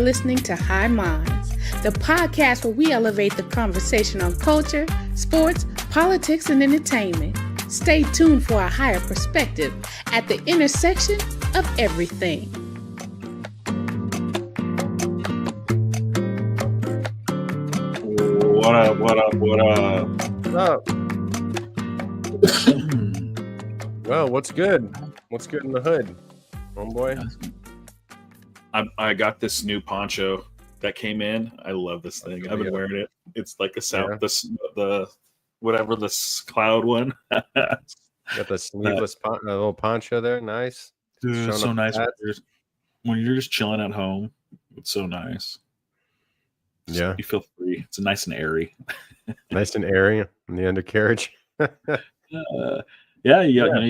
listening to High Minds, the podcast where we elevate the conversation on culture, sports, politics, and entertainment. Stay tuned for a higher perspective at the intersection of everything. What up? Well, what's good? What's good in the hood, homeboy? I got this new poncho that came in. I love this thing. I've been wearing it. It's like a south, the whatever this cloud one. Got the sleeveless little poncho there. Nice. Dude, it's so nice when you're just chilling at home. It's so nice. Yeah, you feel free. It's nice and airy. Nice and airy in the undercarriage. You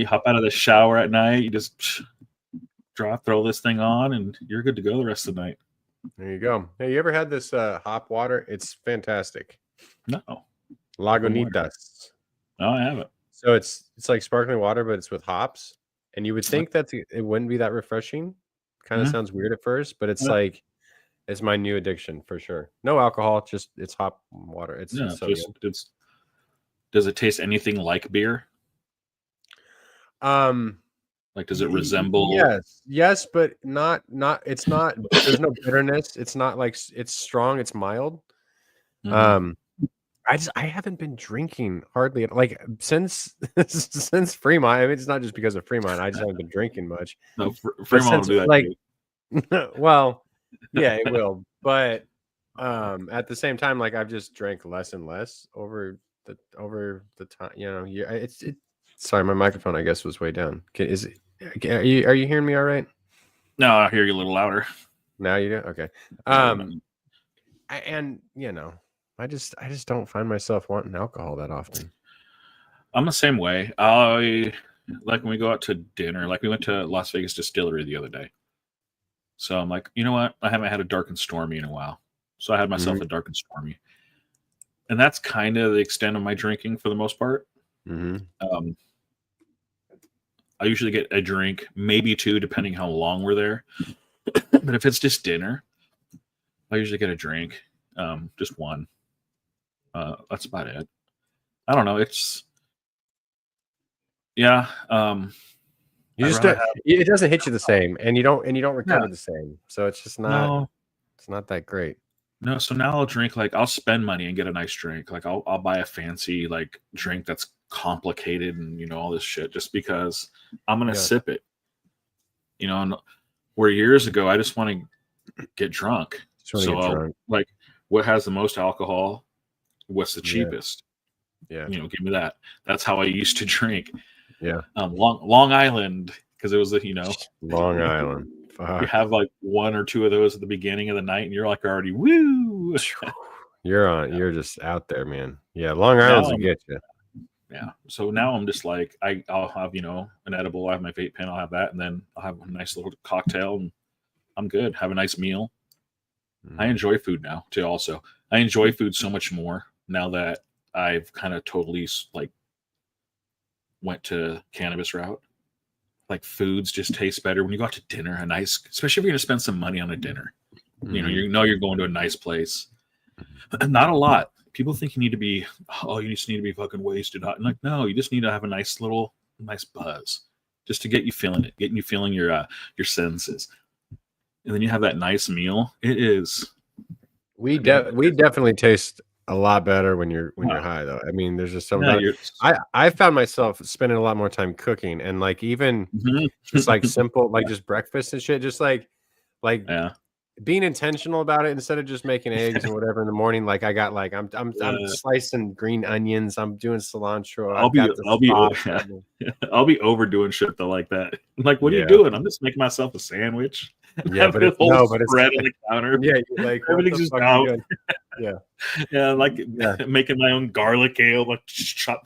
hop out of the shower at night. You just throw this thing on, and you're good to go the rest of the night. There you go. Hey, you ever had this hop water? It's fantastic. No. Lagunitas. No, I haven't. So it's like sparkling water, but it's with hops. And you would think that it wouldn't be that refreshing. Kind of sounds weird at first, but it's like it's my new addiction for sure. No alcohol, just it's hop water. It's so good. Does it taste anything like beer? Like, does it resemble? Yes, but not. It's not. There's no bitterness. It's not like it's strong. It's mild. I haven't been drinking hardly like since Fremont. I mean, it's not just because of Fremont. I just haven't been drinking much. No, Fremont will do that. Like, well, yeah, it will. But at the same time, like I've just drank less and less over the time. You know, it's. Sorry, my microphone I guess was way down. Are you hearing me all right? No, I hear you a little louder. Now you do? Okay. And you know, I just don't find myself wanting alcohol that often. I'm the same way. I like when we go out to dinner, like we went to Las Vegas Distillery the other day. So I'm like, you know what? I haven't had a dark and stormy in a while. So I had myself a dark and stormy. And that's kind of the extent of my drinking for the most part. I usually get a drink, maybe two, depending how long we're there. But if it's just dinner, I usually get a drink, just one. That's about it. I don't know. It's it doesn't hit you the same, and you don't recover the same. So it's just not. It's not that great. No, so now I'll drink I'll spend money and get a nice drink. Like I'll buy a fancy drink that's complicated and all this shit just because I'm gonna sip it. And where years ago I just want to get drunk. What has the most alcohol? What's the cheapest? Yeah. Give me that. That's how I used to drink. Yeah. Long Island, because it was Long Island. Fuck. You have one or two of those at the beginning of the night, and you're already woo. You're just out there, man. Yeah, Long Island's will get you. Yeah. So now I'm just I'll have an edible. I have my vape pen. I'll have that, and then I'll have a nice little cocktail, and I'm good. Have a nice meal. I enjoy food now too. Also, I enjoy food so much more now that I've kind of totally went to cannabis route. Foods just taste better when you go out to dinner. Especially if you're going to spend some money on a dinner. You're going to a nice place. Not a lot. People think you need to be. Oh, you just need to be fucking wasted. And no, you just need to have a nice buzz, just to get you feeling it, getting you feeling your senses, and then you have that nice meal. It is. We definitely taste a lot better when you're high, though. I mean, there's just something. I found myself spending a lot more time cooking, and even just simple, just breakfast and shit. Just being intentional about it instead of just making eggs or whatever in the morning. I got I'm slicing green onions. I'm doing cilantro. I'll be overdoing shit though like that. What are you doing? I'm just making myself a sandwich. Yeah, but it's spread on the counter. Yeah, everything's just out. Making my own garlic ale,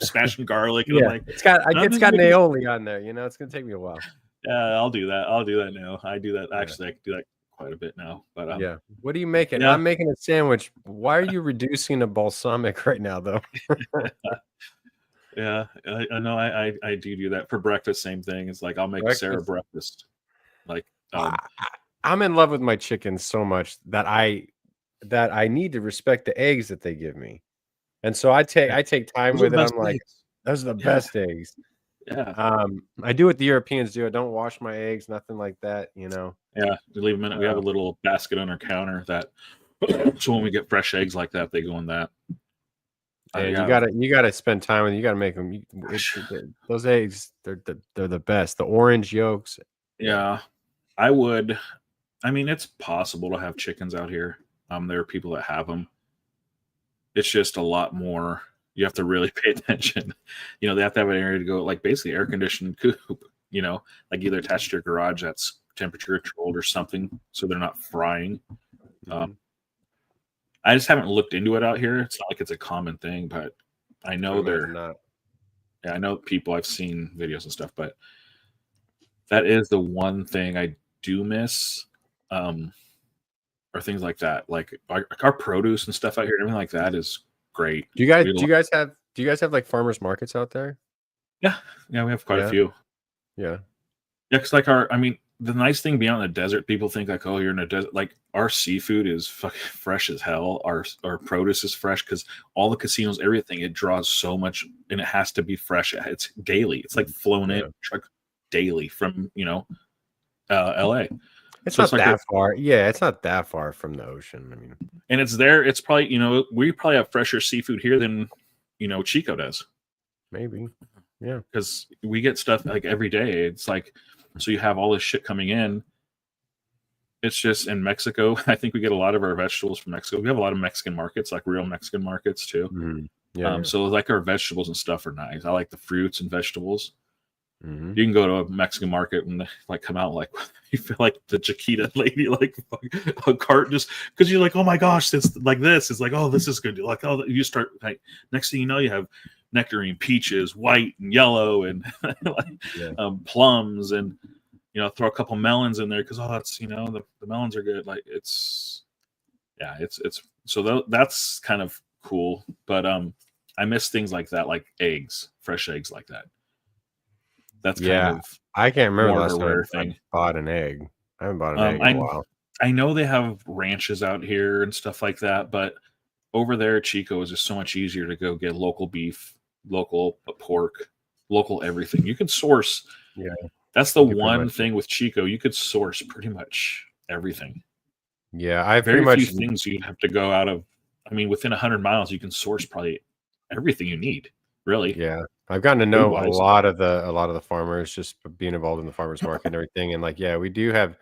smashing garlic. And it's got aioli on there. It's gonna take me a while. Yeah, I'll do that. I'll do that now. I do that. Actually, I can do that quite a bit now. But what are you making? I'm making a sandwich. Why are you reducing a balsamic right now, though? Yeah, I know. I do that for breakfast. Same thing. It's I'll make Sarah breakfast. I'm in love with my chickens so much that I need to respect the eggs that they give me. And so I take time with it. I'm like, those are the best eggs. Yeah. I do what the Europeans do. I don't wash my eggs, nothing like that, you know. Yeah, we leave them in. We have a little basket on our counter that so when we get fresh eggs like that, they go in that. And you gotta spend time with them. You gotta make them. Those eggs, they're the best. The orange yolks. Yeah, I would. I mean, it's possible to have chickens out here. There are people that have them. It's just a lot more. You have to really pay attention. You know, they have to have an area to go, like basically air conditioned coop. You know, like either attached to your garage that's temperature controlled or something, so they're not frying. I just haven't looked into it out here. It's not like it's a common thing, but I know they're not. Yeah, I know people. I've seen videos and stuff, but that is the one thing I do miss, or things like that. Like our produce and stuff out here, everything like that is great. Do you guys have like farmers markets out there? Yeah, we have quite a few. Yeah, because the nice thing beyond the desert, people think like, oh, you're in a desert. Like our seafood is fucking fresh as hell. Our produce is fresh because all the casinos, everything, it draws so much, and it has to be fresh. It's daily. It's like flown in truck daily from LA. It's not that far. Yeah, it's not that far from the ocean. I mean, and it's there. It's probably we probably have fresher seafood here than Chico does. Maybe, yeah, because we get stuff like every day. It's like. So you have all this shit coming in. It's just in Mexico. I think we get a lot of our vegetables from Mexico. We have a lot of Mexican markets, like real Mexican markets too. Mm-hmm. Yeah, So like our vegetables and stuff are nice. I like the fruits and vegetables. Mm-hmm. You can go to a Mexican market and like come out like you feel like the Chiquita lady, like a cart, just because you're like, oh my gosh, this like this is like, oh, this is good. Like, oh, you start like next thing you know, you have nectarine, peaches, white and yellow, and plums, and throw a couple melons in there because that's the melons are good. Like it's so that's kind of cool. But I miss things like that, like eggs, fresh eggs like that. That's kind of I can't remember the last time I bought an egg. I haven't bought an egg in a while. I know they have ranches out here and stuff like that, but over there at Chico is just so much easier to go get local beef, local pork, local everything. You can source. Yeah, that's the one thing with Chico. You could source pretty much everything. Yeah, I very few things you have to go out of. I mean, within 100 miles, you can source probably everything you need. Really. Yeah, I've gotten to know a lot of the farmers, just being involved in the farmers market and everything. And like, yeah, we do have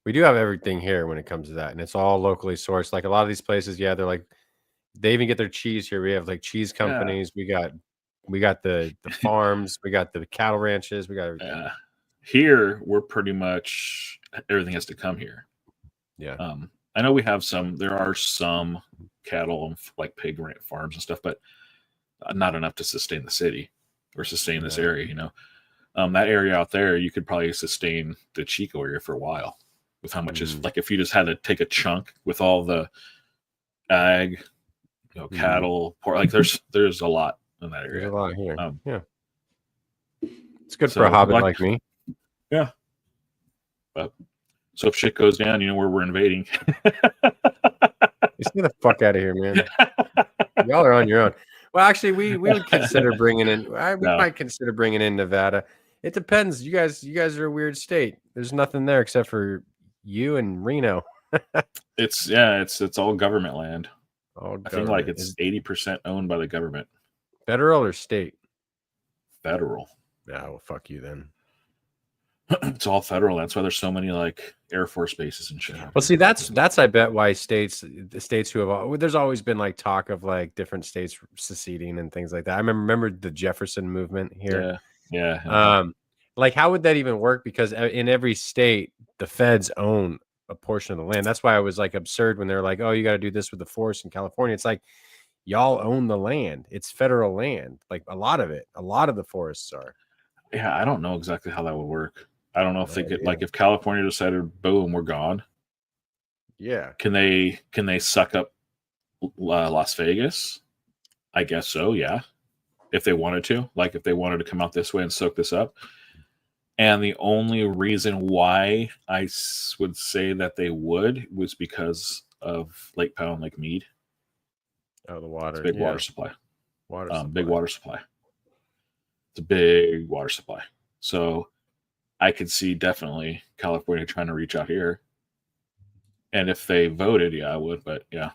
everything here when it comes to that, and it's all locally sourced. Like a lot of these places, they're like. They even get their cheese here. We have like cheese companies. Yeah. We got the farms. We got the cattle ranches. We got everything. Yeah. Here we're pretty much everything has to come here. Yeah. I know we have there are some cattle and like pig farms and stuff, but not enough to sustain the city or sustain this area. That area out there, you could probably sustain the Chico area for a while with how much is like if you just had to take a chunk with all the ag. Cattle, pork, like there's a lot in that area. There's a lot here. Yeah, it's good for a hobbit like me. Yeah, but so if shit goes down, where we're invading. Just get the fuck out of here, man. Y'all are on your own. Well, actually, we would consider bringing in. Might consider bringing in Nevada. It depends. You guys are a weird state. There's nothing there except for you and Reno. It's all government land. I think like it's 80% owned by the government. Federal or state? Federal. Yeah, well, fuck you then. It's all federal. That's why there's so many like Air Force bases and shit. Well, see, that's I bet why the states who have there's always been like talk of like different states seceding and things like that. I remember the Jefferson movement here. Yeah. Like how would that even work? Because in every state, the feds own a portion of the land. That's why it was like absurd when they're like, oh, you got to do this with the forest in California. It's like y'all own the land. It's federal land. Like a lot of the forests are. Yeah, I don't know exactly how that would work. I don't know if they could like if California decided, boom, we're gone. Yeah. Can they suck up Las Vegas? I guess so. Yeah. If they wanted to, like if they wanted to come out this way and soak this up. And the only reason why I would say that they would was because of Lake Powell and Lake Mead. Oh, the water. It's a big water supply. Big water supply. It's a big water supply. So I could see definitely California trying to reach out here. And if they voted, yeah, I would. But yeah.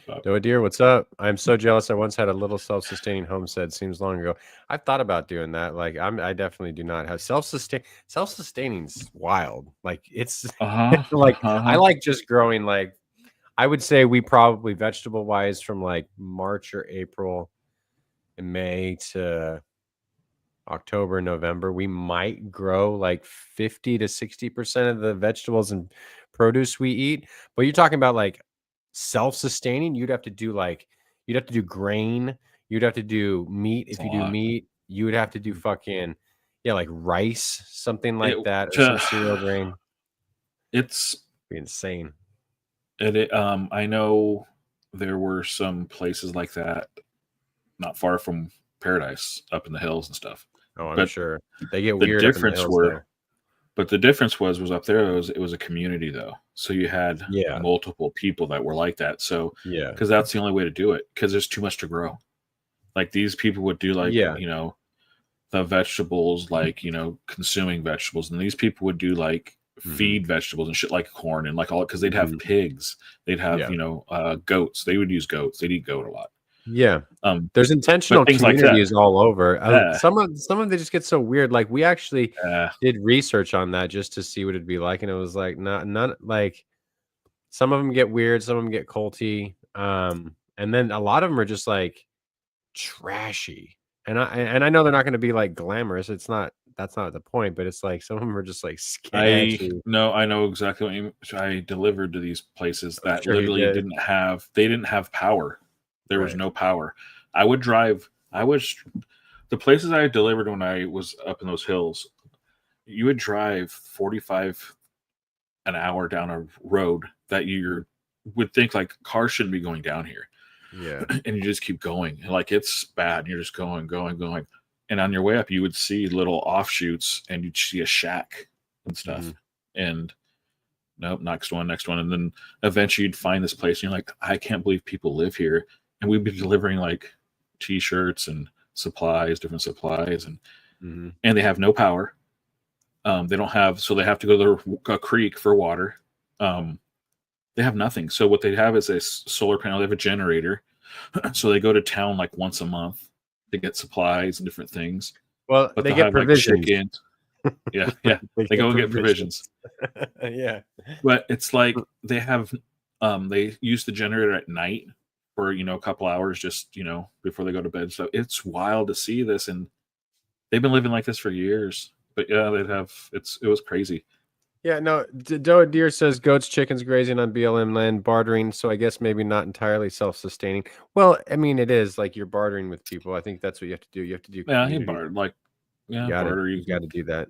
Doa Deer, what's up? I'm so jealous. I once had a little self-sustaining homestead. Seems long ago. I've thought about doing that. Like I definitely do not have self-sustaining's wild. Like it's I like just growing. Like I would say we probably vegetable wise from like March or April and May to October, November, we might grow like 50 to 60% of the vegetables and produce we eat. But you're talking about like self-sustaining, you'd have to do grain, you'd have to do meat. If you do meat, you would have to do fucking like rice, something like that, or some cereal grain. It's be insane. I know there were some places like that not far from Paradise up in the hills and stuff. Oh, I'm sure they get weird. But the difference was up there. It was a community though, so you had multiple people that were like that. So because that's the only way to do it. Because there's too much to grow. Like these people would do like the vegetables, like consuming vegetables, and these people would do like feed vegetables and shit like corn and like all because they'd have pigs, they'd have goats. They would use goats. They'd eat goat a lot. Yeah. There's intentional communities like all over. Some of them they just get so weird. Like we actually did research on that just to see what it'd be like, and it was like none like some of them get weird, some of them get culty, and then a lot of them are just like trashy. And I know they're not going to be like glamorous. That's not the point, but it's like some of them are just like sketchy. I know exactly what you mean. I delivered to these places that literally didn't have power. There was no power. The places I delivered when I was up in those hills, you would drive 45 an hour down a road that you would think like cars shouldn't be going down here. Yeah. And you just keep going. Like it's bad. And you're just going. And on your way up, you would see little offshoots and you'd see a shack and stuff. And nope, next one. And then eventually you'd find this place and you're like, I can't believe people live here. And we'd be delivering like t-shirts and different supplies, and they have no power. They don't have, so they have to go to a creek for water. They have nothing. So what they have is a solar panel. They have a generator. So they go to town like once a month to get supplies and different things. Well, but they get provisions. Like they go and get provisions. Yeah. But it's like they have, they use the generator at night for a couple hours just before they go to bed. So it's wild to see this, and they've been living like this for years. But yeah, it was crazy. Yeah, no, Doa Deer says goats, chickens grazing on BLM land, bartering. So I guess maybe not entirely self-sustaining. Well, I mean, it is like you're bartering with people. I think that's what you have to do. You have to do. Yeah, he bartered. Like, barter. You got to do that.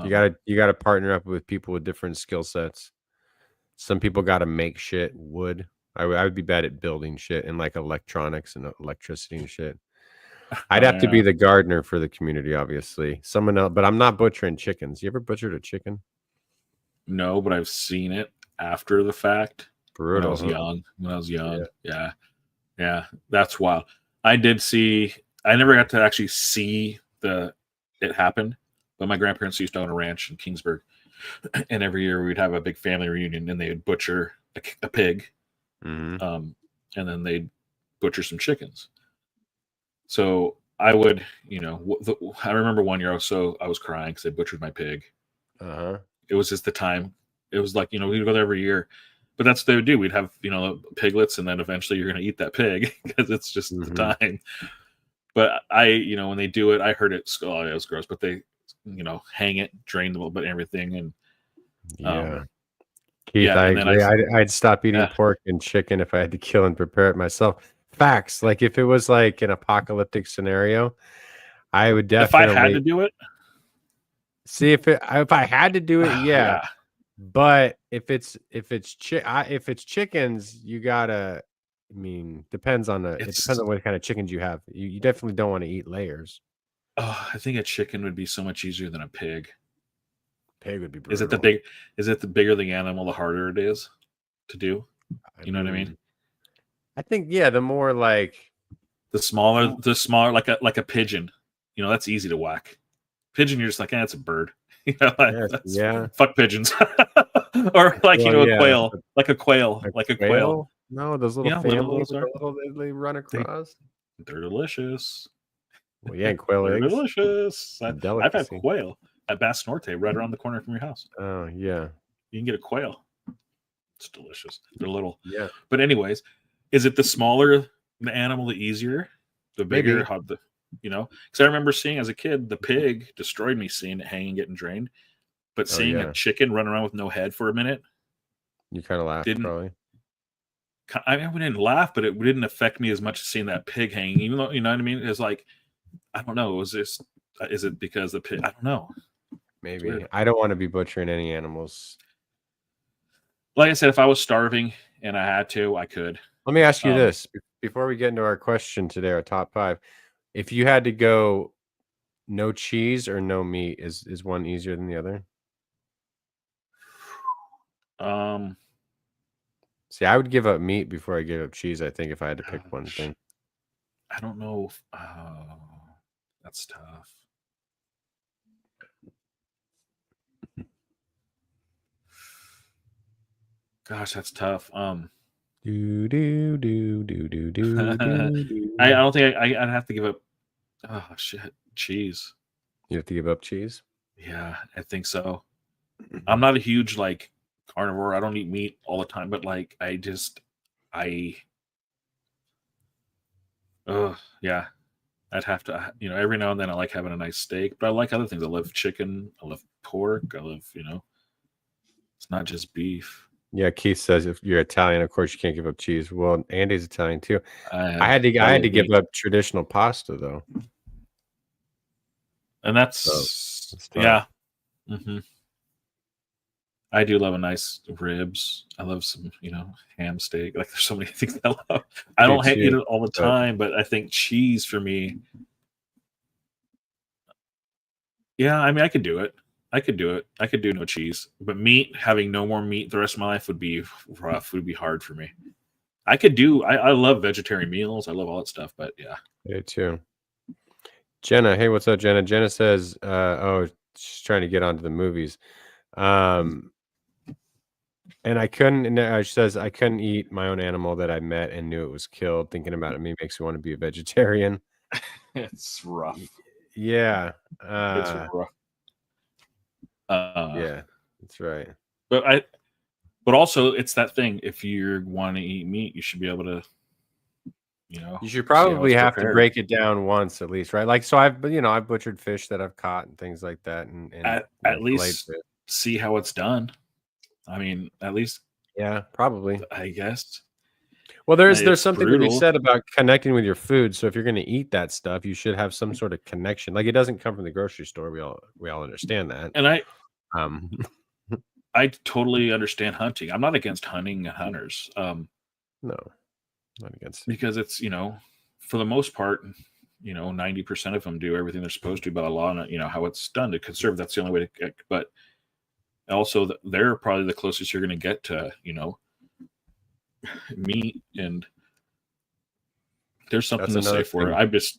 You got to partner up with people with different skill sets. Some people got to make shit wood. I would be bad at building shit and like electronics and electricity and shit. I'd have to be the gardener for the community, obviously. Someone else, but I'm not butchering chickens. You ever butchered a chicken? No, but I've seen it after the fact. Brutal. When I was young. Yeah. That's wild. I never got to actually see it happen, but my grandparents used to own a ranch in Kingsburg. And every year we'd have a big family reunion and they would butcher a pig. And then they'd butcher some chickens. So I would, I remember one year I was crying because they butchered my pig. It was just the time. It was like, we'd go there every year, but that's what they would do. We'd have, piglets, and then eventually you're going to eat that pig because it's just the time. But when they do it, I heard it was gross, but they, hang it, drain the little bit, everything. And Keith, I agree. I'd stop eating pork and chicken if I had to kill and prepare it myself. Facts. Like if it was like an apocalyptic scenario, I would definitely. If I had to do it, see if I had to do it, yeah. But if it's chickens, you gotta. I mean, it depends on what kind of chickens you have. You definitely don't want to eat layers. I think a chicken would be so much easier than a pig. Pig would be brutal. Is it the bigger the animal, the harder it is to do? You know what I mean? I think the more like the smaller like a pigeon. You know, that's easy to whack. Pigeon, you're just like, it's a bird. You know, fuck pigeons. Or like a quail, like a quail. No, those little families they run across. They're delicious. Well, and quail eggs. Delicious. I've had quail at Bass Norte, right around the corner from your house. Oh yeah, you can get a quail. It's delicious. They're little. Yeah. But anyways, is it the smaller the animal, the easier, the bigger? Because I remember seeing as a kid, the pig destroyed me seeing it hanging, getting drained. But seeing a chicken run around with no head for a minute, you kind of laughed. Probably. I mean, we didn't laugh, but it didn't affect me as much as seeing that pig hanging. Even though, you know what I mean? It's like, I don't know. Is it because the pig? I don't know. Maybe. I don't want to be butchering any animals. Like I said, if I was starving and I had to, I could. Let me ask you this before we get into our question today, our top 5. If you had to go no cheese or no meat, is one easier than the other? See, I would give up meat before I give up cheese, I think, if I had to pick one thing. I don't know. That's tough. Gosh, that's tough. I don't think I'd have to give up. Oh shit, cheese. You have to give up cheese? Yeah, I think so. I'm not a huge carnivore. I don't eat meat all the time, but yeah. I'd have to, every now and then I like having a nice steak, but I like other things. I love chicken. I love pork. I love, it's not just beef. Yeah, Keith says if you're Italian, of course you can't give up cheese. Well, Andy's Italian too. I had to give up traditional pasta though, and that's yeah. Mm-hmm. I do love a nice ribs. I love some, ham steak. Like there's so many things I love. I don't eat it all the time, but I think cheese for me. Yeah, I mean, I could do it. I could do no cheese, but meat, having no more meat the rest of my life would be rough. Would be hard for me. I love vegetarian meals. I love all that stuff, but yeah. Me too. Jenna, hey, what's up, Jenna? Jenna says, she's trying to get onto the movies. And I couldn't, she says, I couldn't eat my own animal that I met and knew it was killed. Thinking about it makes me want to be a vegetarian. It's rough. Yeah. It's rough. Yeah, that's right. But also it's that thing. If you want to eat meat, you should be able to, you should probably have to break it down once at least, right? Like, so I've butchered fish that I've caught and things like that. And at least see how it's done. I mean, at least. Yeah, probably. I guess. Well, there's something to be said about connecting with your food. So if you're going to eat that stuff, you should have some sort of connection. Like it doesn't come from the grocery store. We all understand that. And I totally understand hunting. I'm not against hunting and hunters. No, not against it. Because it's, for the most part, 90% of them do everything they're supposed to by the law and, how it's done to conserve. That's the only way to get, but also they're probably the closest you're going to get to, meat. And there's something to say for it. I'm just.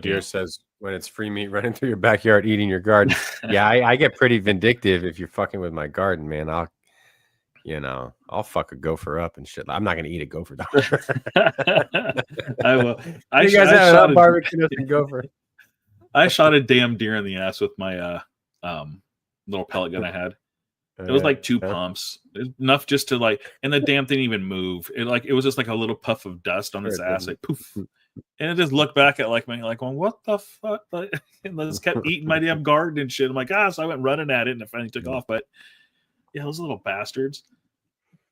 Deer says, when it's free meat running through your backyard eating your garden. Yeah, I get pretty vindictive if you're fucking with my garden, man. I'll fuck a gopher up and shit. I'm not gonna eat a gopher though. I will. You guys have a barbecue and gopher. I shot a damn deer in the ass with my little pellet gun I had. It was like 2 pumps, enough just to and the damn thing didn't even move. It was just like a little puff of dust on its ass, like poof. And it just looked back at me, going, what the fuck? And I just kept eating my damn garden and shit. I'm like, so I went running at it and it finally took off. But yeah, those little bastards.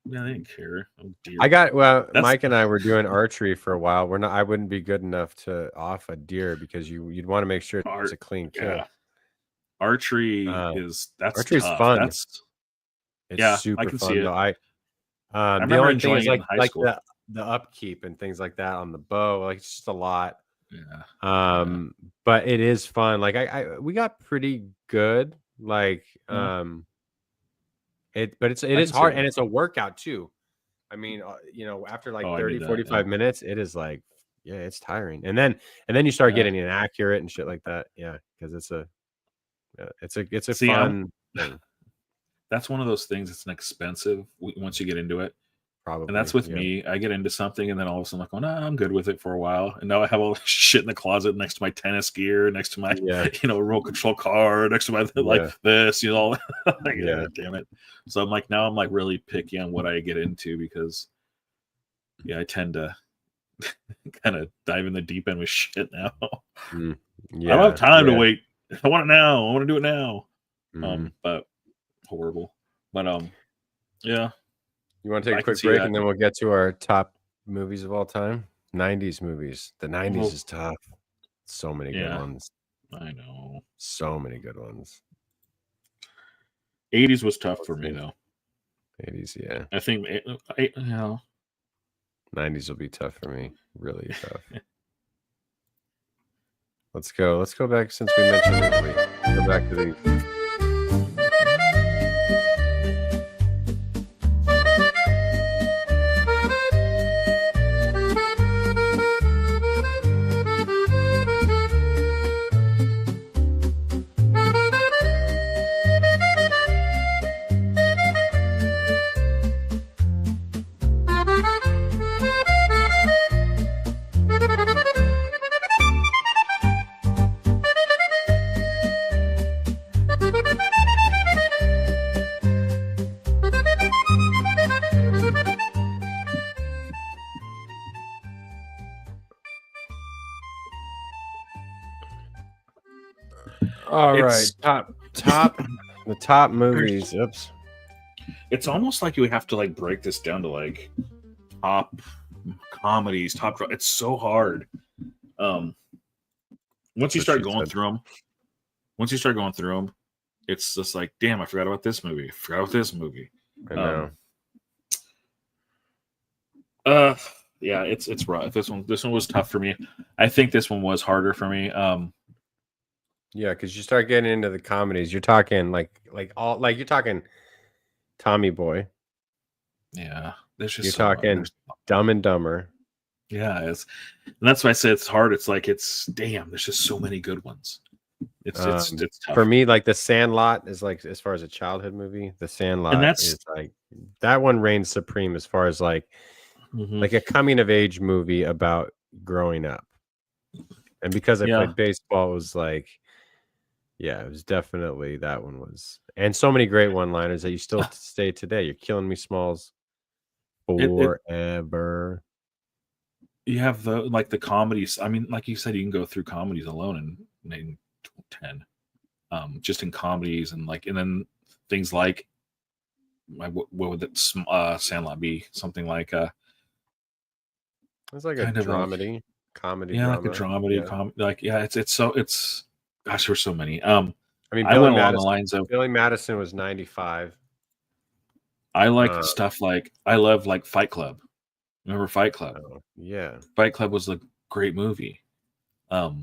Yeah, they didn't care. Mike and I were doing archery for a while. I wouldn't be good enough to off a deer because you'd want to make sure it's a clean kill. Yeah. Archery's tough. Fun. It's super I can fun. See it. Though. I remember enjoying it in high school. The upkeep and things like that on the bow, it's just a lot. Yeah. But it is fun. Like we got pretty good. Like it is hard, and it's a workout too. I mean, after like 30, 45 minutes, it is like, yeah, it's tiring. And then you start getting inaccurate and shit like that. Yeah, because it's a fun thing. That's one of those things that's inexpensive once you get into it. Probably. And that's with me. I get into something and then all of a sudden I'm like, I'm good with it for a while. And now I have all this shit in the closet next to my tennis gear, next to my, remote control car, next to my this, like, damn it. So I'm like, now I'm like really picky on what I get into because I tend to kind of dive in the deep end with shit now. I don't have time to wait. I want it now. I want to do it now. But horrible. But yeah. You want to take a quick break and then we'll get to our top movies of all time? 90s movies. The 90s is tough. So many good ones. I know. So many good ones. 80s was tough for me though. 80s, yeah. I think 90s will be tough for me. Really tough. Let's go back since we mentioned it. Go back to these. All right, the top movies. Oops. It's almost like you have to like break this down to like top comedies, it's so hard. Once you start going through them, it's just like, damn, I forgot about this movie. I know. Yeah, it's rough. This one was tough for me. I think this one was harder for me. Yeah, because you start getting into the comedies. You're talking you're talking Tommy Boy. Yeah, there's just you're talking Dumb and Dumber. Yeah, and that's why I say it's hard. It's like damn. There's just so many good ones. It's tough for me. Like The Sandlot is like, as far as a childhood movie, The Sandlot is like, that one reigns supreme as far as like like a coming of age movie about growing up. And because I played baseball, it was like. Yeah, it was definitely, that one was. And so many great one-liners that you still stay today. You're killing me, Smalls. Forever. You have the comedies. I mean, like you said, you can go through comedies alone and name 10. Just in comedies and then things like what would that Sandlot be? Something like it's like a dramedy, comedy. Yeah, drama. Like a dramedy, it's gosh, there's so many. I mean, I went along the lines of Billy Madison was 95. I like stuff like, I love like Fight Club. Remember Fight Club? Yeah, Fight Club was a great movie. There's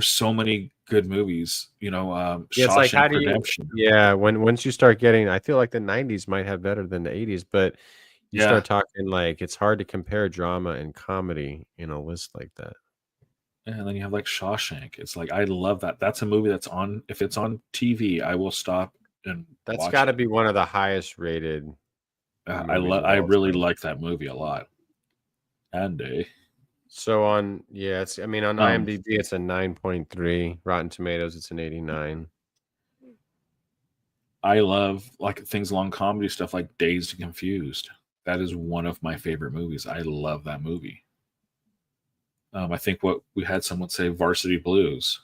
so many good movies, it's like, how do Redemption. Once you start getting, I feel like the 90s might have better than the 80s, but you start talking like, it's hard to compare drama and comedy in a list like that. And then you have like Shawshank. It's like, I love that. That's a movie that's on. If it's on TV, I will stop and. That's got to be one of the highest rated. I really like that movie a lot. And so on, it's. I mean, on IMDb, it's a 9.3. Rotten Tomatoes, it's an 89. I love like things along comedy stuff like Dazed and Confused. That is one of my favorite movies. I love that movie. I think what we had someone say Varsity Blues,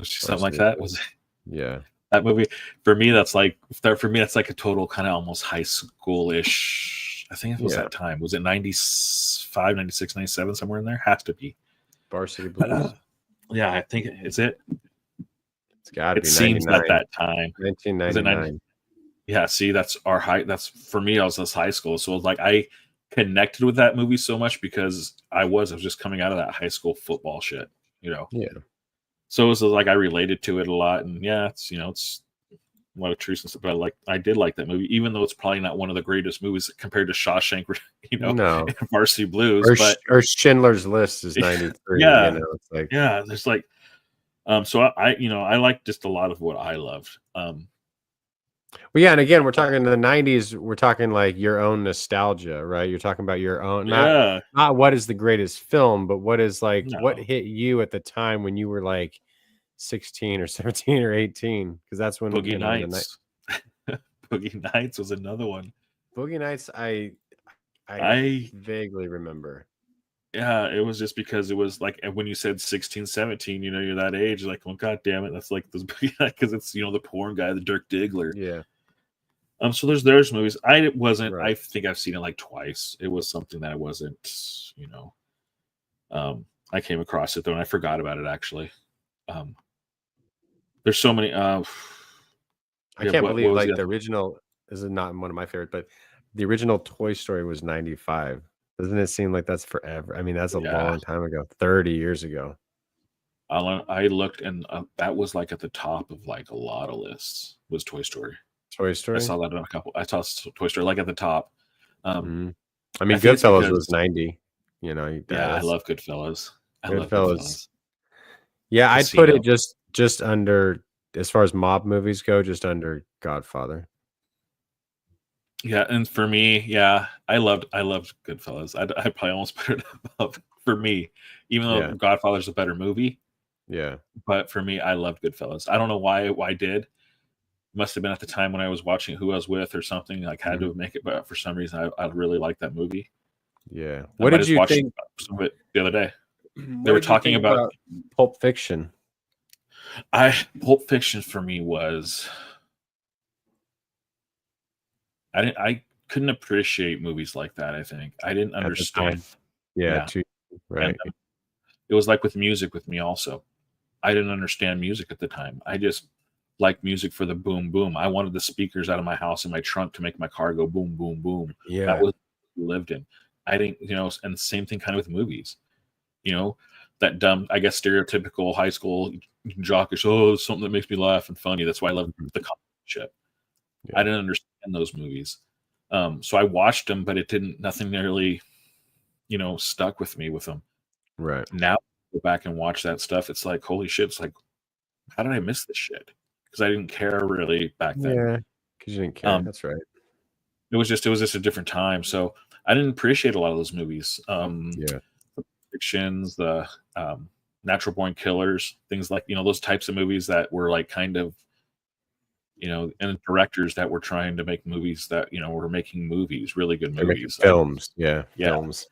something like that. Was that movie for me? That's like a total kind of almost high school-ish. I think it was that time. Was it 95, 96, 97, somewhere in there? Has to be Varsity Blues. Yeah, I think it's it. It's got to be. It seems at that time. 1999. Yeah, see, that's our high. That's for me. I was this high school, so it was like connected with that movie so much because I was just coming out of that high school football shit, you know. Yeah. So it was like I related to it a lot, and yeah, it's it's a lot of truth and stuff. But I did like that movie, even though it's probably not one of the greatest movies compared to Shawshank, no, Varsity Blues, or Schindler's List is 93. Yeah, it's like there's like, so I like just a lot of what I loved. Well, yeah, and again, we're talking in the 90s, we're talking like your own nostalgia, right? You're talking about your own, not what is the greatest film, but what is like, what hit you at the time when you were like 16 or 17 or 18? Because that's when Boogie Nights. Boogie Nights was another one. Boogie Nights, I vaguely remember. Yeah, it was just because it was like when you said 16, 17, you're that age, like, well, god damn it, that's like this because it's the porn guy, the Dirk Diggler. Yeah. So there's movies. I think I've seen it like twice. It was something that I wasn't, I came across it though, and I forgot about it actually. There's so many. I can't believe like the original. This is not one of my favorites, but the original Toy Story was 95. Doesn't it seem like that's forever? I mean, that's a long time ago, 30 years ago. I looked, and that was like at the top of like a lot of lists. Was Toy Story? Toy Story. I saw that on a couple. I saw Toy Story like at the top. I mean, Goodfellas was 90. Yeah, I love Goodfellas. Goodfellas. Yeah, I'd put it just under, as far as mob movies go, just under Godfather. Yeah, and for me, I loved Goodfellas. I probably almost put it above for me, even though Godfather's a better movie. Yeah, but for me, I loved Goodfellas. I don't know why I did. Must have been at the time when I was watching who I was with or something. Like had to make it, but for some reason, I really liked that movie. Yeah. What did you think? Some of it the other day. They were talking about Pulp Fiction. Pulp Fiction for me was. I couldn't appreciate movies like that. I think I didn't understand. Yeah, right. And, it was like with music with me also. I didn't understand music at the time. I just liked music for the boom boom. I wanted the speakers out of my house in my trunk to make my car go boom boom boom. Yeah, that was what we lived in. I didn't, and the same thing kind of with movies. That dumb, I guess, stereotypical high school jockish. Oh, something that makes me laugh and funny. That's why I love the comedy shit. Yeah. I didn't understand those movies. So I watched them, but nothing really, stuck with me with them. Right. Now, go back and watch that stuff. It's like, holy shit. It's like, how did I miss this shit? Because I didn't care really back then. Yeah. Because you didn't care. That's right. It was just a different time. So I didn't appreciate a lot of those movies. The fictions, the Natural Born Killers, things like, those types of movies that were like kind of, and directors that were trying to make movies that, were making movies, really good movies. Films. Films.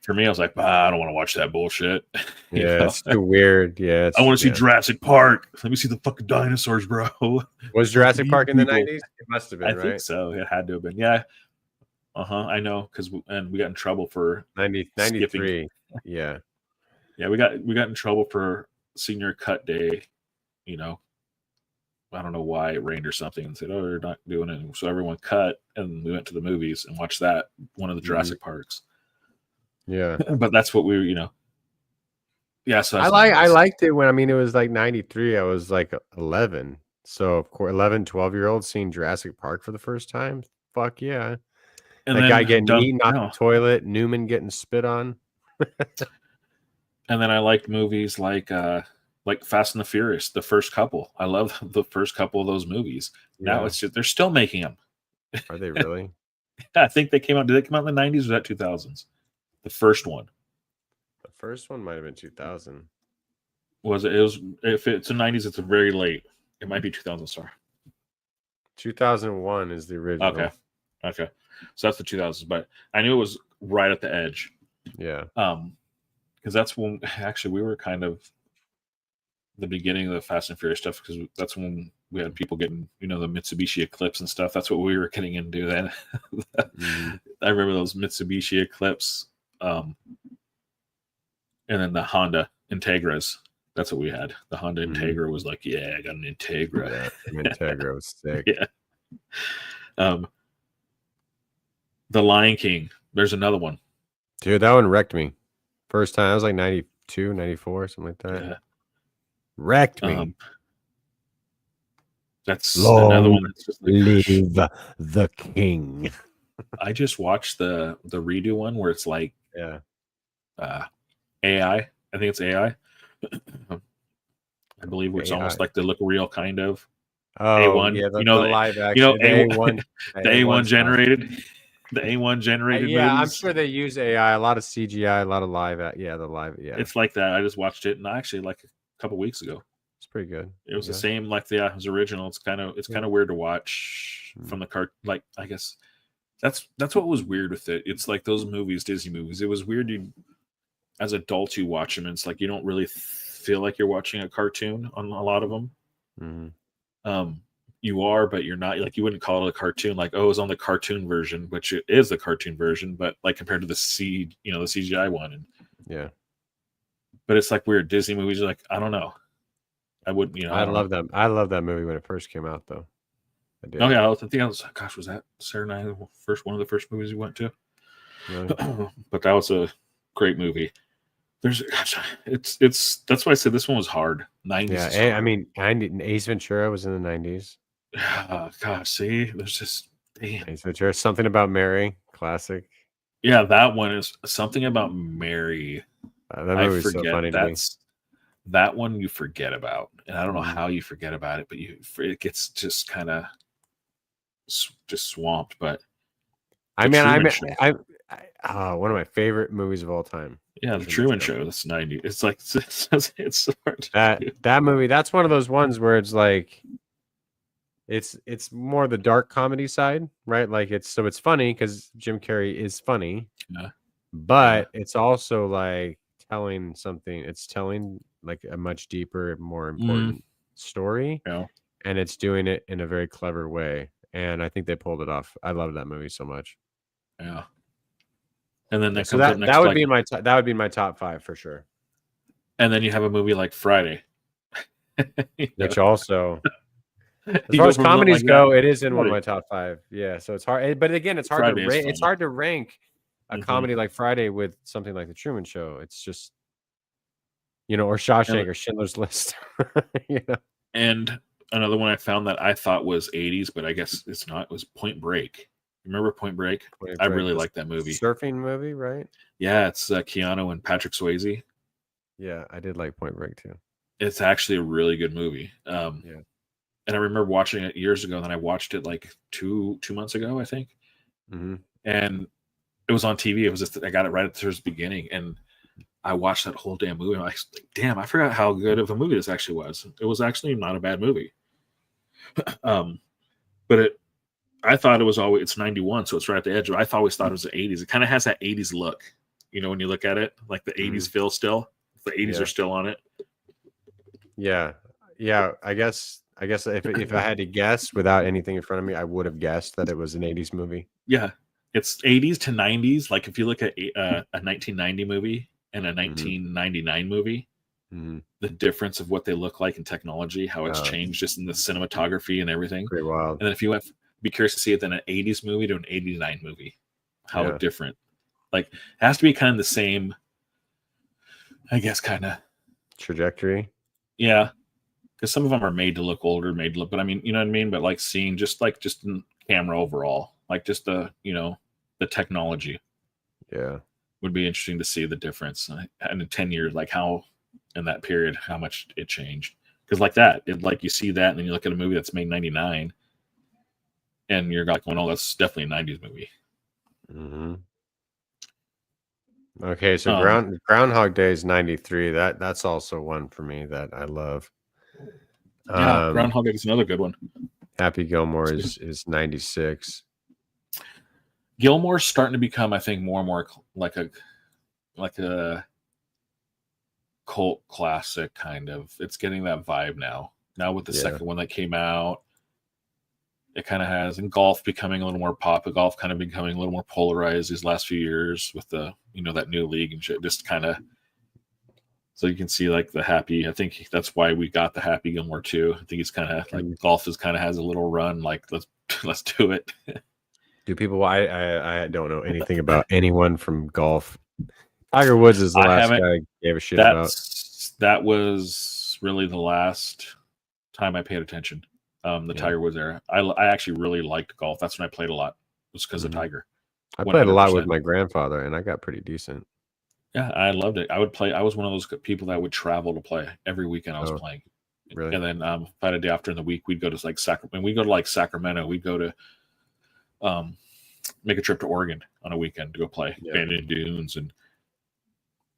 For me, I was like, I don't want to watch that bullshit. It's too weird. Yeah. I want to see Jurassic Park. Let me see the fucking dinosaurs, bro. Was Jurassic Park in the 90s? It must have been, right? I think so. It had to have been. Yeah. I know, because we got in trouble for 93. Yeah. Yeah, we got in trouble for senior cut day, I don't know why it rained or something, and said, "Oh, they're not doing it." So everyone cut, and we went to the movies and watched that, one of the Jurassic Parks. Yeah, but that's what we were, Yeah, so I liked it when it was like 93. I was like 11, so of course 11, 12-year-olds seeing Jurassic Park for the first time. Fuck yeah! And that guy getting eaten off the toilet, Newman getting spit on. And then I liked movies like Fast and the Furious, the first couple. I love the first couple of those movies. Now it's just, they're still making them. Are they really? Yeah, I think they came out. Did they come out in the 90s or was that 2000s? The first one. The first one might have been 2000. Was it? It was. If it's the 90s, it's very late. It might be 2000. Sorry. 2001 is the original. Okay. So that's the 2000s, but I knew it was right at the edge. Yeah. Because that's when actually we were kind of the beginning of the Fast and Furious stuff, because that's when we had people getting, the Mitsubishi Eclipse and stuff. That's what we were getting into then. I remember those Mitsubishi Eclipse, and then the Honda Integras. That's what we had. The Honda Integra was like, I got an Integra. Yeah, Integra was sick. Yeah. The Lion King There's another one. Dude, that one wrecked me. First time. I was like 92, 94, something like that. Yeah. Wrecked me. That's Long another one that's just live the king. I just watched the redo one where it's like AI. I think it's AI. I believe it's almost like the look real kind of. Oh, A1. yeah, the live action. The A1, the A1 generated. The A1 generated yeah, movies. I'm sure they use AI, a lot of CGI, a lot of live. Yeah, the live. Yeah, it's like that. I just watched it, and actually, like a couple weeks ago, it's pretty good. It was the same, like it was original. It's kind of weird to watch from the cart. Like I guess that's what was weird with it. It's like those movies, Disney movies. It was weird. As adults, you watch them, and it's like you don't really feel like you're watching a cartoon on a lot of them. Mm-hmm. You are, but you're not. Like you wouldn't call it a cartoon. Like, oh, it's on the cartoon version, which it is the cartoon version, but like compared to the CGI one, and yeah. But it's like weird. Disney movies are like, I don't know. I wouldn't, I love that. I love that movie when it first came out, though. I did. Oh yeah, I think I was. Gosh, was that Sarah and I one of the first movies we went to? Really? But that was a great movie. It's that's why I said this one was hard. 90s. Yeah, I mean, Ace Ventura was in the 90s. Gosh, see, there's just Ace Ventura, Something About Mary, classic. Yeah, that one is Something About Mary. That movie is so funny to me. That one you forget about, and I don't know how you forget about it, but it gets just kind of just swamped. But one of my favorite movies of all time. Yeah, the Truman Show. That's 90. It's like it's hard that movie. That's one of those ones where it's like it's more the dark comedy side, right? Like it's funny because Jim Carrey is funny, but it's also like telling something. It's telling like a much deeper, more important story, and it's doing it in a very clever way. And I think they pulled it off. I love that movie so much. Yeah. And then that would be my top 5 for sure. And then you have a movie like Friday, which also, as far as comedies go, it is in one of my top 5. Yeah, so it's hard. But again, it's hard to rank. It's hard to rank a comedy like Friday with something like The Truman Show. It's just, or Shawshank or Schindler's List. And another one I found that I thought was 80s, but I guess it's not. It was Point Break. Remember Point Break? I really like that movie. Surfing movie, right? Yeah, it's Keanu and Patrick Swayze. Yeah, I did like Point Break too. It's actually a really good movie. And I remember watching it years ago. Then I watched it like two months ago, I think. Mm-hmm. And it was on TV. It was I got it right at the beginning, and I watched that whole damn movie. I'm like, damn, I forgot how good of a movie this actually was. It was actually not a bad movie. But I thought it's 91, so it's right at the edge. I always thought it was the 80s. It kind of has that 80s look, when you look at it, like the 80s feel still. The 80s are still on it. Yeah. I guess if I had to guess without anything in front of me, I would have guessed that it was an 80s movie. Yeah, it's 80s to 90s. Like if you look at a 1990 movie and a 1999 movie, the difference of what they look like in technology, how it's changed just in the cinematography and everything. Pretty wild. And then if you be curious to see it, then an 80s movie to an 89 movie, how different. Like it has to be kind of the same, I guess, kind of trajectory. Yeah, because some of them are made to look older, but I mean, you know what I mean. But like seeing just in camera overall, like just the the technology, would be interesting to see the difference in 10 years, like how in that period how much it changed. Because like that, like you see that, and then you look at a movie that's made in 99. And you're like, well, no, that's definitely a 90s movie. Mm-hmm. Okay, so Groundhog Day is 93. That's also one for me that I love. Yeah, Groundhog Day is another good one. Happy Gilmore is 96. Gilmore's starting to become, I think, more and more like a cult classic kind of. It's getting that vibe now. Now with the second one that came out. It kind of has, and golf becoming a little more golf kind of becoming a little more polarized these last few years with the, that new league and shit, just kind of, so you can see like the Happy, I think that's why we got the Happy Gilmore too. I think it's kind of like golf has a little run, like let's do it. Do people? I don't know anything about anyone from golf. Tiger Woods is the last guy I gave a shit about. That was really the last time I paid attention. The Tiger Woods era. I actually really liked golf. That's when I played a lot. It was because of Tiger. I played 100%. A lot with my grandfather, and I got pretty decent. Yeah, I loved it. I would play. I was one of those people that would travel to play every weekend. I was playing. Really? And then if I had a day after in the week, we'd go to like Sacramento. We'd go to like Sacramento. We'd go to make a trip to Oregon on a weekend to go play Bandon Dunes.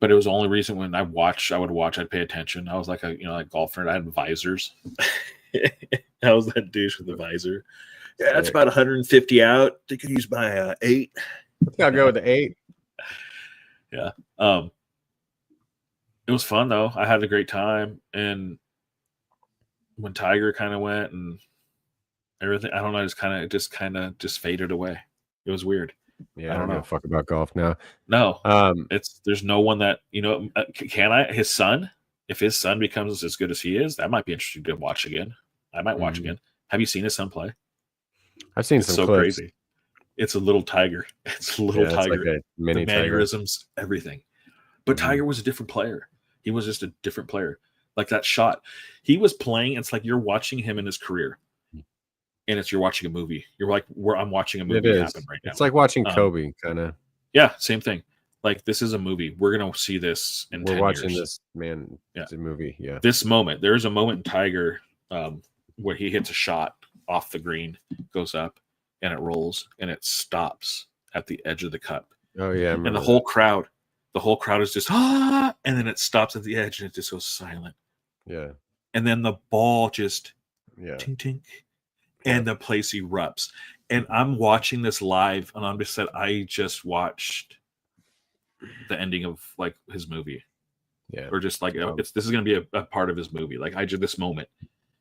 But it was the only reason when I would watch, I'd pay attention. I was like like golf nerd. I had visors. I was that douche with the visor. Yeah, that's about 150 out. They could use my 8. I'll go with the 8. Yeah. It was fun though. I had a great time. And when Tiger kind of went and everything, I don't know, it just faded away. It was weird. Yeah, I don't know. Fuck about golf now. No. There's no one that, his son, if his son becomes as good as he is, that might be interesting to watch again. I might watch again. Have you seen his son play? I've seen some clips. Crazy. It's a little tiger. It's a little tiger. Like a mini the mannerisms, tiger. Everything. But Tiger was a different player. He was just a different player. Like that shot. He was playing. It's like you're watching him in his career. And you're watching a movie. You're like, I'm watching a movie happen right now. It's like watching Kobe, kind of. Yeah, same thing. Like, this is a movie. We're going to see this in 10 years. We're watching this, man. Yeah. It's a movie, yeah. This moment. There is a moment in Tiger where he hits a shot off the green, goes up, and it rolls, and it stops at the edge of the cup. Oh, yeah. And the whole crowd is just, and then it stops at the edge, and it just goes silent. Yeah. And then the ball just, tink, tink. And the place erupts. And I'm watching this live, and I'm just said, I just watched the ending of like his movie. Yeah. Or just like, this is going to be a part of his movie. Like this moment.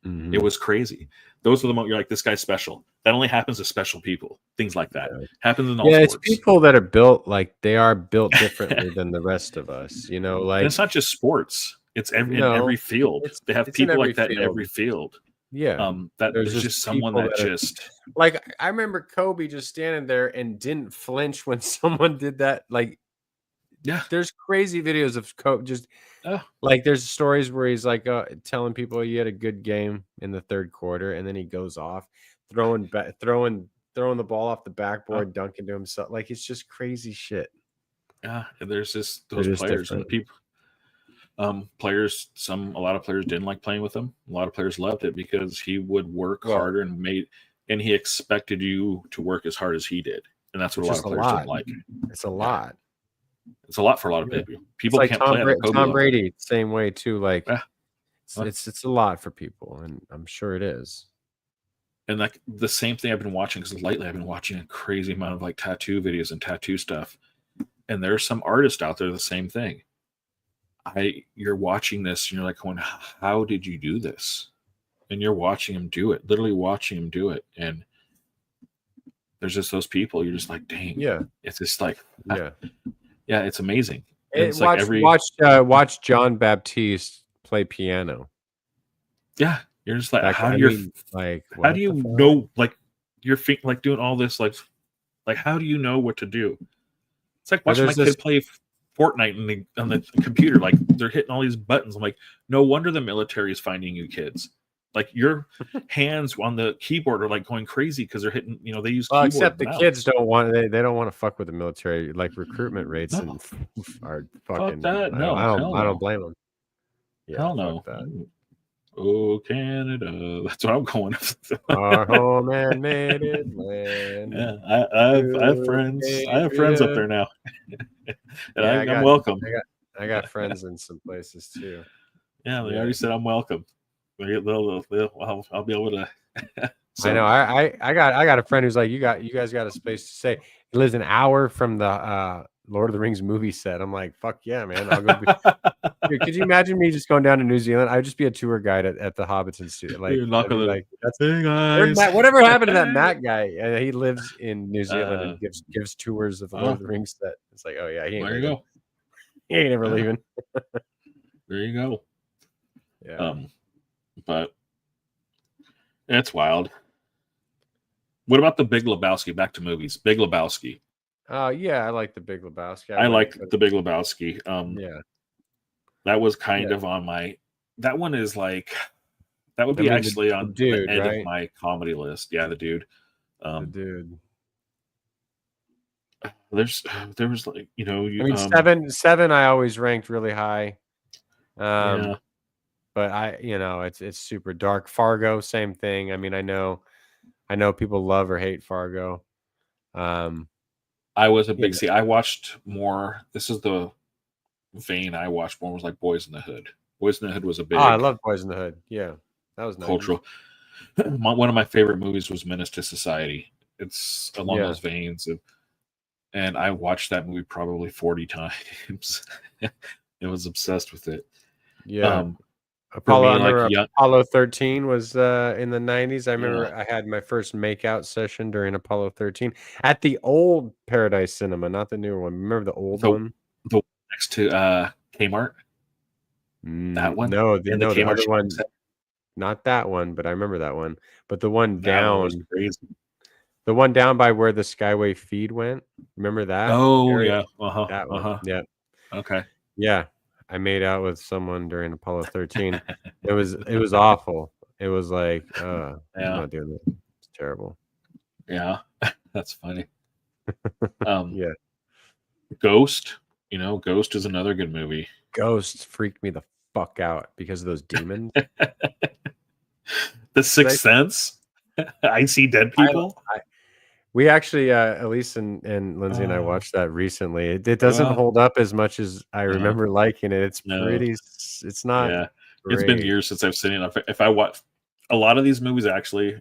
Mm-hmm. It was crazy. Those are the moments you're like, this guy's special. That only happens to special people. Things like that. Happens in all sports. It's people that are built like they are built differently than the rest of us. Like, and it's not just sports. It's in every field. They have people like that in every field. Yeah, there's just someone that just like I remember Kobe just standing there and didn't flinch when someone did that. Like, there's crazy videos of Kobe just like there's stories where he's like telling people he had a good game in the third quarter, and then he goes off throwing the ball off the backboard, dunking to himself. Like, it's just crazy shit. Yeah, and there's just those players and people. A lot of players didn't like playing with him. A lot of players loved it because he would work harder and he expected you to work as hard as he did. And that's what a lot of players didn't like. It's a lot. It's a lot for a lot of people. People like can't play Tom Brady, same way too. Like, it's a lot for people, and I'm sure it is. And like the same thing I've been watching, because lately I've been watching a crazy amount of like tattoo videos and tattoo stuff. And there's some artists out there the same thing. You're watching this and you're like going, how did you do this? And you're watching him do it, literally watching him do it. And there's just those people, you're just like, dang. Yeah. It's just like, it's amazing. It's watch John Baptiste play piano. Yeah. You're just like, how do you know, like your feet, like doing all this, like how do you know what to do? It's like watching my kid play Fortnite on the computer, like they're hitting all these buttons. I'm like, no wonder the military is finding you kids. Like, your hands on the keyboard are like going crazy because they're hitting. They use keyboard. Except the kids don't want. They don't want to fuck with the military. Like, recruitment rates are fucking. That. No, I don't blame them. Yeah, hell no. Oh, Canada. That's what I'm going with. Our home and made it land. Yeah, I have friends. I have friends up there now. And I'm welcome. I got friends in some places too. Yeah, they already said I'm welcome. I'll be able to. I know. I got a friend who's like, you guys got a space to stay. He lives an hour from the Lord of the Rings movie set. I'm like, fuck yeah, man. I'll go. Dude, could you imagine me just going down to New Zealand? I'd just be a tour guide at the Hobbiton studio. Like, hey guys. Whatever happened to that Matt guy? He lives in New Zealand and gives tours of the Lord of the Rings set. It's like, oh yeah, there you go. He ain't ever leaving. There you go. Yeah. But it's wild. What about the Big Lebowski? Back to movies. Big Lebowski. Yeah, I like the Big Lebowski. I like the Big Lebowski. Yeah, that was kind of on my. That one is like. That would be actually on the end of my comedy list. Yeah, the dude. The dude. There was like, you know, I mean, seven. I always ranked really high. Yeah. But it's super dark. Fargo, same thing. I mean, I know people love or hate Fargo. I was a big I watched more. This is the vein I watched more, was like Boys in the Hood. Boys in the Hood was a big. I love Boys in the Hood. Yeah, that was cultural. One of my favorite movies was Menace to Society. It's along those veins, and I watched that movie probably 40 times. I was obsessed with it. Yeah. Apollo 13 was in the 90s. I remember I had my first makeout session during Apollo 13 at the old Paradise Cinema, not the newer one. Remember the old one? The next to Kmart? That one? No, the other one. Not that one, but I remember that one. But the one down was crazy. The one down by where the Skyway feed went. Remember that? Oh, area? Yeah. That one. Yeah. Okay. Yeah. I made out with someone during Apollo 13. It was awful. It was like, I'm not doing this. It's terrible. Yeah. That's funny. Yeah. Ghost. Ghost is another good movie. Ghost freaked me the fuck out because of those demons. The Sixth Sense. I see dead people. We actually, Elise and Lindsay and I watched that recently. It doesn't hold up as much as I remember liking it. It's pretty. It's not. Yeah, it's been years since I've seen it. If I watch a lot of these movies, actually,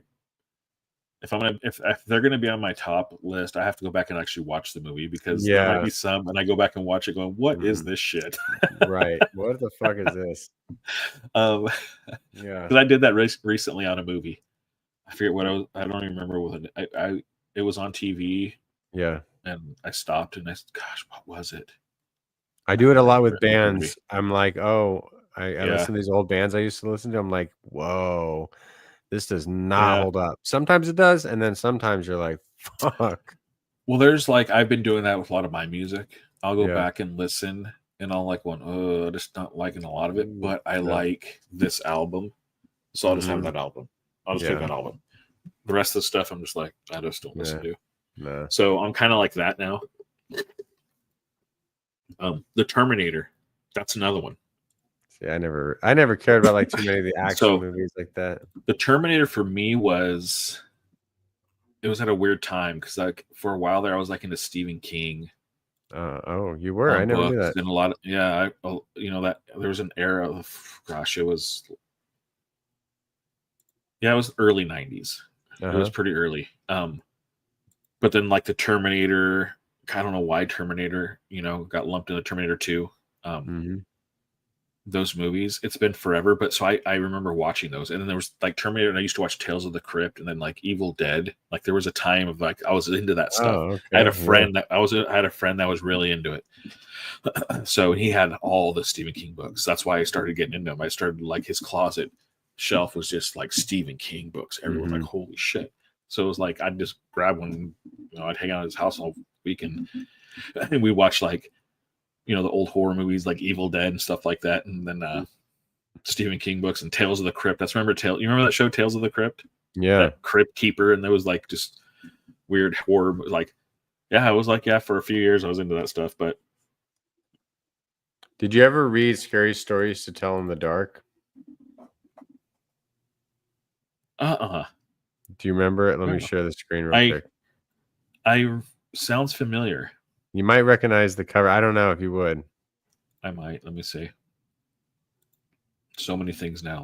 if they're gonna be on my top list, I have to go back and actually watch the movie, because there might be some, and I go back and watch it, going, "What is this shit?" Right. What the fuck is this? Yeah. Because I did that recently on a movie. I forget what I don't even remember what it was on TV. Yeah. And I stopped and gosh, what was it? I do it a lot with bands. I'm like, I listen to these old bands I used to listen to. I'm like, whoa, this does not hold up. Sometimes it does, and then sometimes you're like, fuck. Well, there's I've been doing that with a lot of my music. I'll go back and listen, and I'll just not liking a lot of it, but I like this album, so I'll just have that album. I'll just take that album. The rest of the stuff, I'm just like, I just don't listen to. Nah. So I'm kind of like that now. The Terminator, that's another one. See, I never cared about too many of the action movies like that. The Terminator for me it was at a weird time, because for a while there I was into Stephen King. You were? I never knew that. And a lot of that there was an era of it was. Yeah, it was early 90s. It was pretty early. But then the Terminator, I don't know why Terminator, got lumped into Terminator 2. Those movies, it's been forever. But so I remember watching those. And then there was Terminator, and I used to watch Tales of the Crypt, and then Evil Dead. There was a time of I was into that stuff. Oh, okay. I had a friend that was really into it. So he had all the Stephen King books. That's why I started getting into them. I started his closet shelf was just Stephen King books. Everyone's like, holy shit. So it was I'd just grab one, I'd hang out at his house all weekend, and we watched the old horror movies like Evil Dead and stuff like that, and then Stephen King books and Tales of the Crypt. You remember that show Tales of the Crypt? Yeah. That Crypt Keeper, and there was just weird horror, I was for a few years I was into that stuff. But did you ever read Scary Stories to Tell in the Dark? Do you remember it? Let me share the screen real quick. Sounds familiar. You might recognize the cover. I don't know if you would. I might. Let me see. So many things now.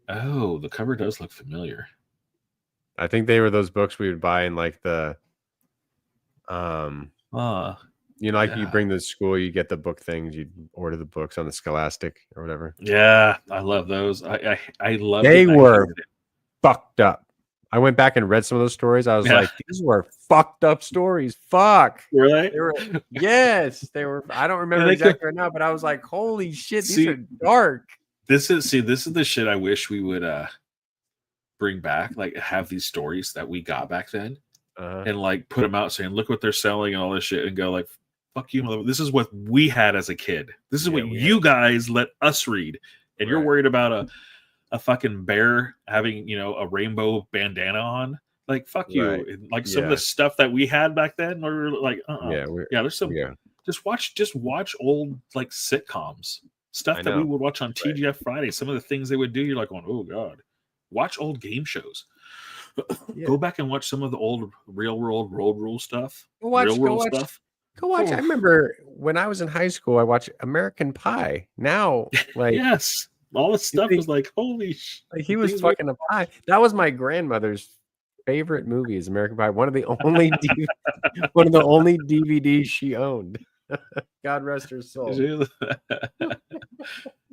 The cover does look familiar. I think they were those books we would buy in the you bring to school, you get the book things, you order the books on the Scholastic or whatever. Yeah, I love those. I love. They were fucked up. I went back and read some of those stories. I was like, these were fucked up stories. Fuck. Were they? Yes, they were. I don't remember exactly right now, but I was like, holy shit, these are dark. This is the shit I wish we would bring back, like have these stories that we got back then, and like put them out saying, look what they're selling and all this shit, and go like, fuck you, this is what we had as a kid. This is what you guys let us read, and you're worried about a fucking bear having, a rainbow bandana on. Like, fuck you. And, like, some of the stuff that we had back then, or like, there's some. Just watch old like sitcoms, stuff that we would watch on TGF Friday. Some of the things they would do, you're like going, oh god. Watch old game shows. Go back and watch some of the old real world road rule stuff. Go watch. I remember when I was in high school, I watched American Pie. Now, like, yes, all this stuff was like, holy shit. Like, he was fucking a pie. That was my grandmother's favorite movie, is American Pie. One of the only DVDs she owned. God rest her soul.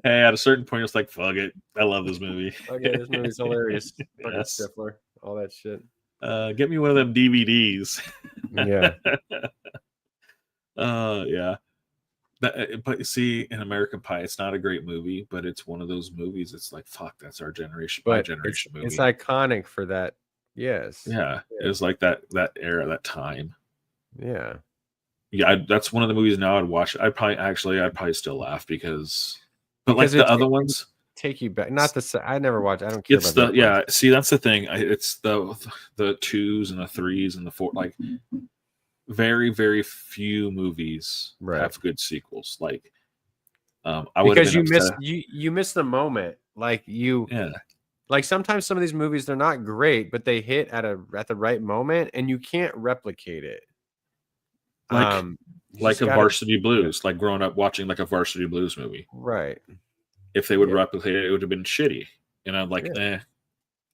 Hey, at a certain point, it's like, fuck it. I love this movie. Okay, this movie's hilarious. Fucking Stifler, all that shit. Get me one of them DVDs. Yeah. Yeah. But see, in American Pie, it's not a great movie, but it's one of those movies. It's like, fuck, that's our generation. My generation movie. It's iconic for that. Yes. Yeah. It was like that era, that time. Yeah. Yeah, that's one of the movies now I'd watch. I'd probably still laugh because like the other ones take you back. Not the I never watch. I don't care. It's about that. See, that's the thing. It's the 2s and the 3s and the 4. Like, very, very few movies have good sequels. Like, because you miss the moment. Like like sometimes some of these movies, they're not great, but they hit at the right moment, and you can't replicate it. Like a Varsity Blues, like growing up watching like a Varsity Blues movie. Right. If they would replicate it, it would have been shitty. And I'm like,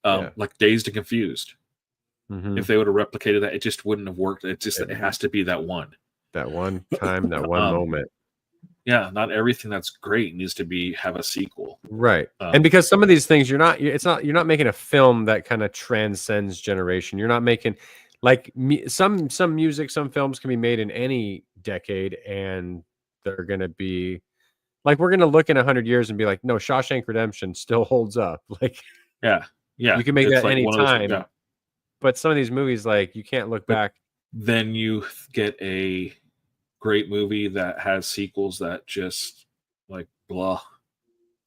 like Dazed and Confused. Mm-hmm. If they would have replicated that, it just wouldn't have worked. It has to be that one. That one time, that one moment. Yeah, not everything that's great needs to have a sequel. Right. And because some of these things you're not making a film that kind of transcends generation. You're not making like some music, some films can be made in any decade, and they're going to be like, we're going to look in 100 years and be like, no, Shawshank Redemption still holds up. Like, yeah, you can make that any time. But some of these movies, like, you can't look back. Then you get a great movie that has sequels that just like blah.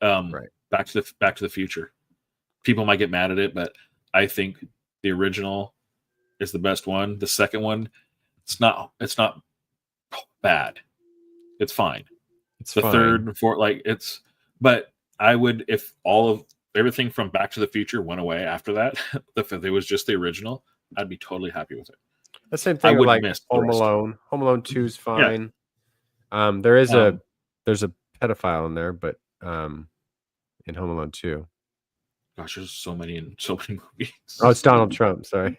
Back to the Future. People might get mad at it, but I think the original is the best one. The second one, it's not bad. It's fine. It's the fine. Third and fourth, like but I would, if all of everything from Back to the Future went away after that, if it was just the original, I'd be totally happy with it. The same thing with like Home Alone. Home Alone 2 is fine. Yeah. There's a pedophile in there, but in Home Alone 2. Gosh, there's so many movies. Oh, it's Donald Trump. Sorry.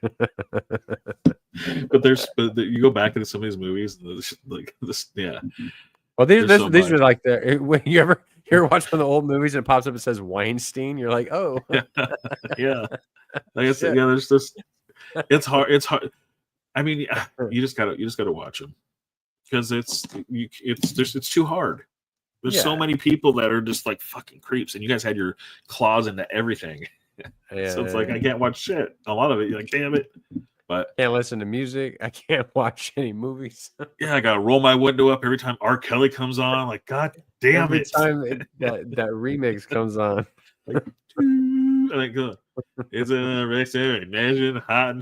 but you go back into some of these movies, like this, yeah. Well, these are like when you ever watch one of the old movies and it pops up, it says Weinstein. You're like, oh, yeah. Like there's this. It's hard. It's hard. I mean, you just gotta watch them because it's too hard. There's so many people that are just like fucking creeps, and you guys had your claws into everything. So it's like I can't watch shit. A lot of it, you're like, damn it. But can't listen to music. I can't watch any movies. Yeah, I gotta roll my window up every time R. Kelly comes on. I'm like, God damn it! Every time that remix comes on, like, it's a remix. Imagine hot.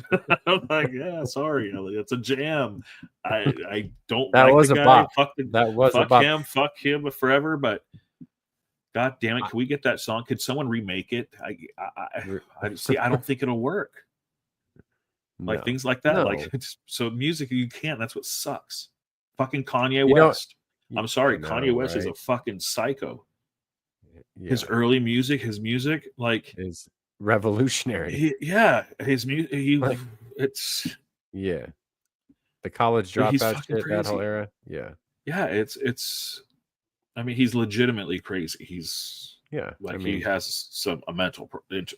I'm like, yeah, sorry, it's a jam. I don't. That like was the a guy. bop. Fuck him. Fuck him forever. But God damn it, can we get that song? Could someone remake it? I see. I don't think it'll work. Like things like that. No. Like so music you can't. That's what sucks. Fucking Kanye West. I'm sorry, Kanye West is a fucking psycho. Yeah. His early music, like is revolutionary. His music. It's the college dropout shit, that whole era. Yeah, it's. I mean, he's legitimately crazy. He's he has a mental. There's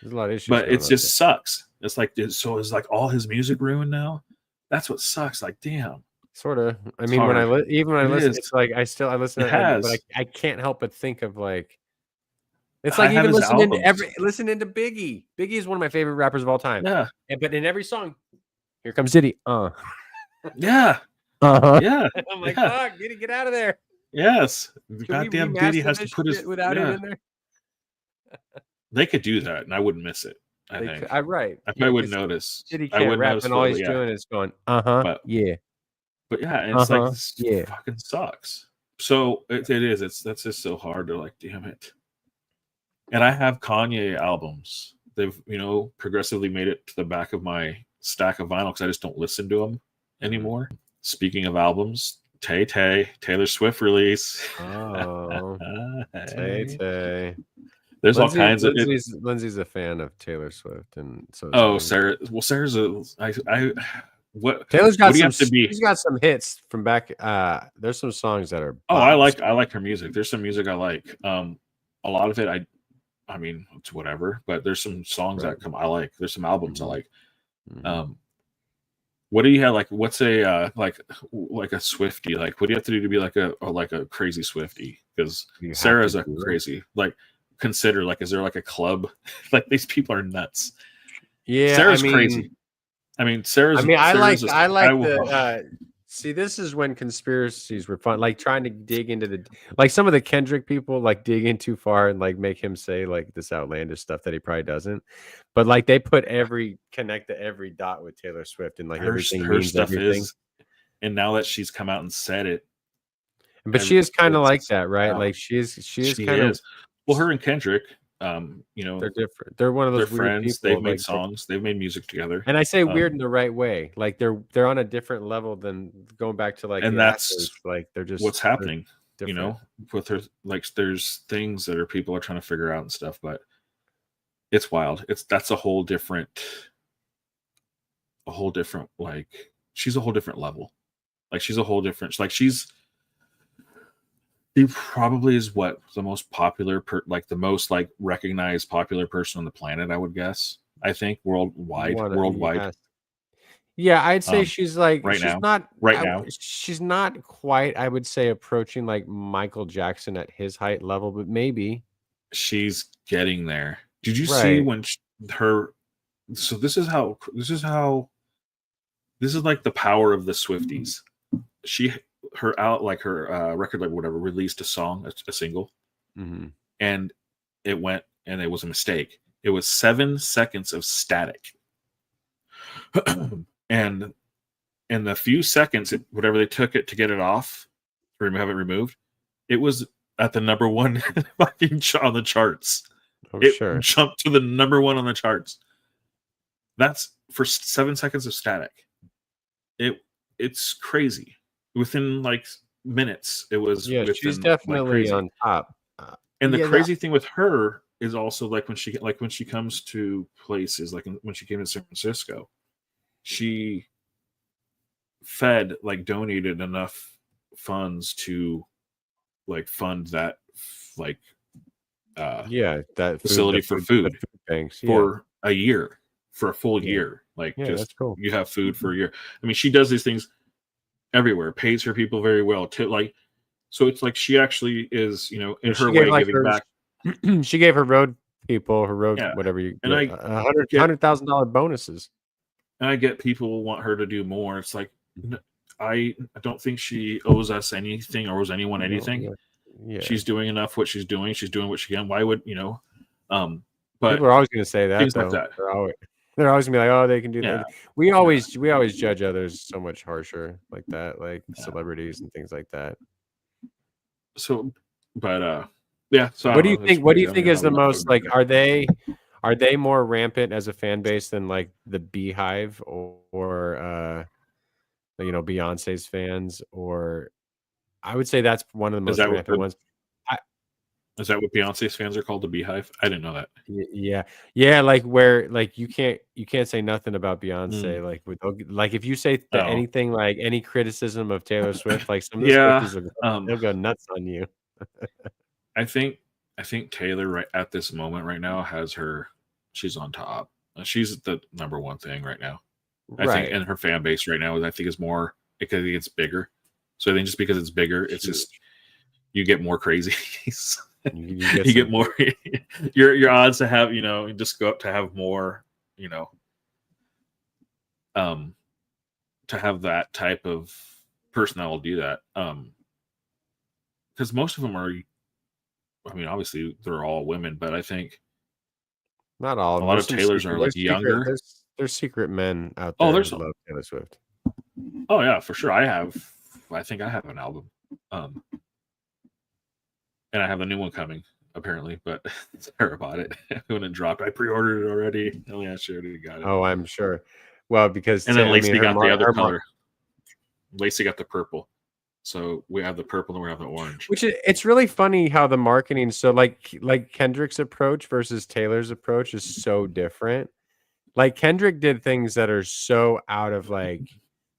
a lot of issues, but it just sucks. It's like is all his music ruined now? That's what sucks. Like, damn. Sort of. I mean, when I listen, it's like I listen to it, but I can't help but think of like It's like even listening to Biggie. Biggie is one of my favorite rappers of all time. Yeah. But in every song, here comes Diddy. Yeah. Yeah. I'm like, fuck, Diddy, get out of there. Yes. Goddamn Diddy has to put his without it in there. They could do that, and I wouldn't miss it. I think. Right. I probably wouldn't notice. Diddy can't rap, and all he's doing is going, yeah. But yeah, and it's like this fucking sucks. So it is. That's just so hard to like, damn it. And I have Kanye albums. They've progressively made it to the back of my stack of vinyl because I just don't listen to them anymore. Speaking of albums, Taylor Swift release. Oh, Tay. There's all kinds of. Lindsay's a fan of Taylor Swift, and so. Oh, Sarah. Well, Sarah's what Taylor's got some. She's got some hits from back. There's some songs that are. Oh, I like her music. There's some music I like. A lot of it I mean, it's whatever. But there's some songs that I like. There's some albums I like. What do you have? Like, what's a like a Swiftie? Like, what do you have to do to be like a crazy Swiftie? Because Sarah's a crazy. Like, consider like, is there like a club? Like, these people are nuts. Yeah, Sarah's crazy. I mean, Sarah's. I mean, I like the. See, this is when conspiracies were fun. Like trying to dig into like some of the Kendrick people like dig in too far and like make him say like this outlandish stuff that he probably doesn't. But like they connect to every dot with Taylor Swift and like her stuff is. And now that she's come out and said it, but she is kind of like that, right? Like she is kind of. Well, her and Kendrick. They're different. They're one of those friends. People, they've made songs. They've made music together. And I say weird in the right way. Like they're on a different level than going back to like. And that's athletes. Like they're just what's happening. With her. Like there's things that people are trying to figure out and stuff, but it's wild. That's a whole different. Like she's a whole different level. Like she's a whole different. Like she probably is the most popular, the most like recognized popular person on the planet. I would guess. I think worldwide. Yeah, I'd say she's like right she's now. Now, she's not quite. I would say approaching like Michael Jackson at his height level, but maybe she's getting there. Did you see when her? So this is like the power of the Swifties. Her record label, whatever, released a song, a single, and it was a mistake. It was 7 seconds of static, and in the few seconds, whatever they took it to get it off or have it removed, it was at the number one on the charts. It jumped to the number one on the charts. That's for 7 seconds of static. It's crazy. Within like minutes, it was. Yeah, she's definitely on top. And the crazy thing with her is also like when she comes to places, like when she came to San Francisco, she donated enough funds to like fund that that facility for food banks for a year, for a full year. Like just cool. You have food for a year. I mean, she does these things everywhere, pays her people very well so it's like she actually is, in her way giving back. She gave her road people, whatever you, and $100,000 bonuses. And I get people want her to do more. It's like, I don't think she owes us anything or owes anyone anything. Yeah. She's doing enough what she's doing. She's doing what she can. Why would, but people are always going to say that, things though. Like that. They're always gonna be like, oh, they can do that. We always judge others so much harsher like that, like celebrities and things like that. So, but So what do you think? What do you think is the most like? Are they more rampant as a fan base than like the Beehive or Beyonce's fans? Or I would say that's one of the most rampant ones. Is that what Beyonce's fans are called, the Beehive? I didn't know that. Yeah. Like where, like you can't say nothing about Beyonce. Like if you say anything, like any criticism of Taylor Swift, like some of the Swifties they'll go nuts on you. I think Taylor right at this moment right now she's on top. She's the number one thing right now. I think, and her fan base right now, I think is more because it's bigger. So I think just because it's bigger, it's just you get more crazies. You get more. Your odds to have, just go up to have more, to have that type of person that will do that. Because most of them are, I mean, obviously they're all women, but I think not all. A lot of Taylors are like younger. There's secret men out there. Oh, there's who love Taylor Swift. Oh yeah, for sure. I think I have an album. And I have a new one coming, apparently, but Sarah bought it when it dropped. I pre-ordered it already. Oh yeah, she already got it. Oh, I'm sure. Well, because and then Lacey got the other color. Lacey got the purple. So we have the purple and we have the orange. Which it's really funny how the marketing, so like Kendrick's approach versus Taylor's approach is so different. Like Kendrick did things that are so out of like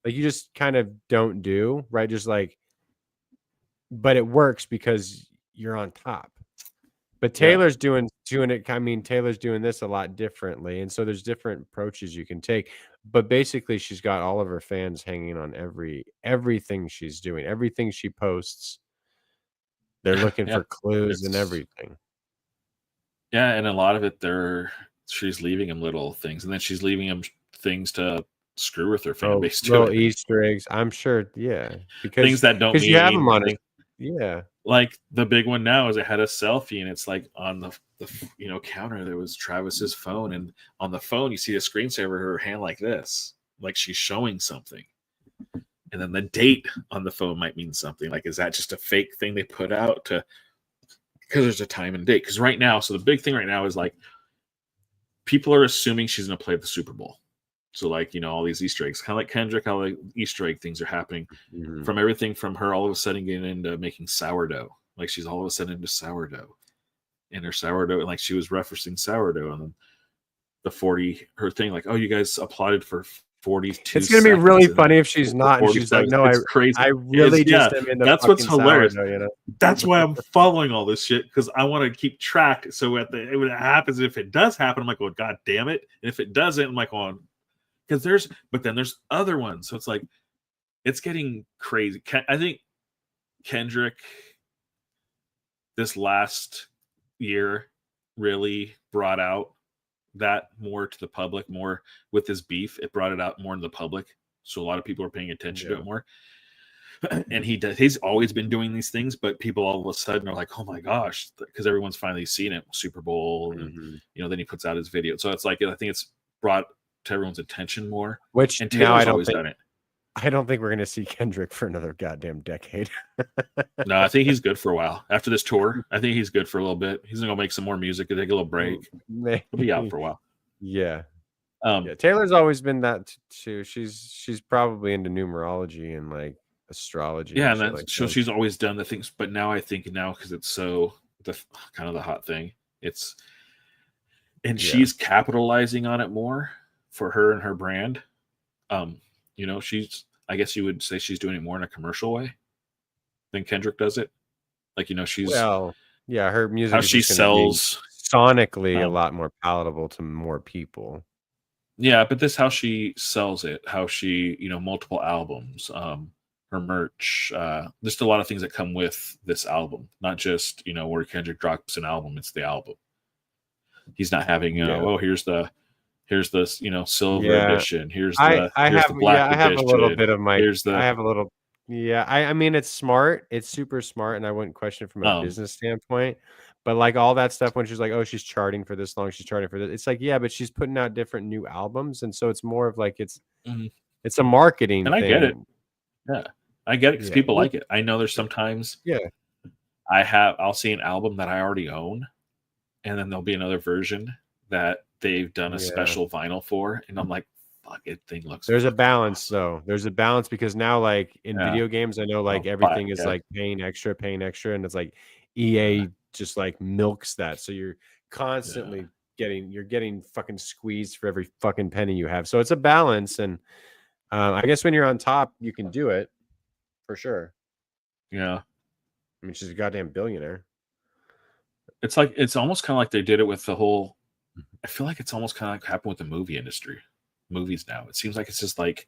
you just kind of don't do, right? Just like, but it works because you're on top. But Taylor's doing it. I mean, Taylor's doing this a lot differently. And so there's different approaches you can take. But basically, she's got all of her fans hanging on everything she's doing, everything she posts. They're looking for clues and everything. Yeah, and a lot of it, she's leaving him little things, and then she's leaving him things to screw with her fan base too. Little Easter eggs, I'm sure. Yeah, because things that don't mean you have them on it. Yeah, like the big one now is it had a selfie, and it's like on the counter there was Travis's phone, and on the phone you see the screensaver, her hand like this, like she's showing something, and then the date on the phone might mean something. Like, is that just a fake thing they put out to? Because there's a time and date. Because right now, so the big thing right now is like people are assuming she's going to play the Super Bowl. So like, all these Easter eggs, kind of like Kendrick, how like Easter egg things are happening from everything from her all of a sudden getting into making sourdough. Like she's all of a sudden into sourdough, and her sourdough, and like she was referencing sourdough, and then her thing, like, oh, you guys applauded for 42. It's gonna be really funny if she's not, and she's like, no, crazy. I really just am into that's what's hilarious. Sourdough, That's why I'm following all this shit, because I want to keep track. So when it happens, if it does happen, I'm like, well, god damn it. And if it doesn't, I'm like, oh, because there's other ones. So it's like, it's getting crazy. I think Kendrick this last year really brought out that more to the public, more with his beef. It brought it out more in the public. So a lot of people are paying attention to it more. And he's always been doing these things, but people all of a sudden are like, oh my gosh, because everyone's finally seen it, Super Bowl, and then he puts out his video. So it's like, I think it's brought to everyone's attention more. Which and Taylor's always done it. I don't think we're going to see Kendrick for another goddamn decade. No, I think he's good for a while. After this tour, I think he's good for a little bit. He's going to make some more music and take a little break. He'll be out for a while. Yeah. Taylor's always been that too. She's probably into numerology and like astrology. Yeah, and so she's always done the things. But now I think because it's so kind of the hot thing, she's capitalizing on it more for her and her brand. I guess you would say she's doing it more in a commercial way than Kendrick does it. Like, she's her music, how she sells sonically a lot more palatable to more people. Yeah, but this how she sells it, how she, multiple albums, her merch, just a lot of things that come with this album, not just, where Kendrick drops an album, it's the album. He's not having, here's the silver edition. Here's the black edition. I have a little bit of I mean, it's smart. It's super smart, and I wouldn't question it from a business standpoint. But like all that stuff, when she's like, oh, she's charting for this long, she's charting for this. It's like, yeah, but she's putting out different new albums, and so it's more of like it's a marketing and thing. I get it. Yeah, I get it because people like it. I know there's sometimes I'll see an album that I already own, and then there'll be another version that they've done a special vinyl for, and I'm like, fuck, it thing looks. There's a balance though. There's a balance because now, like in video games, I know like everything is like paying extra, and it's like EA just like milks that, so you're constantly getting fucking squeezed for every fucking penny you have. So it's a balance, and I guess when you're on top, you can do it for sure. Yeah, I mean, she's a goddamn billionaire. It's like it's almost kind of like they did it with the whole. I feel like it's almost kind of like happened with the movie industry. Movies now, it seems like it's just like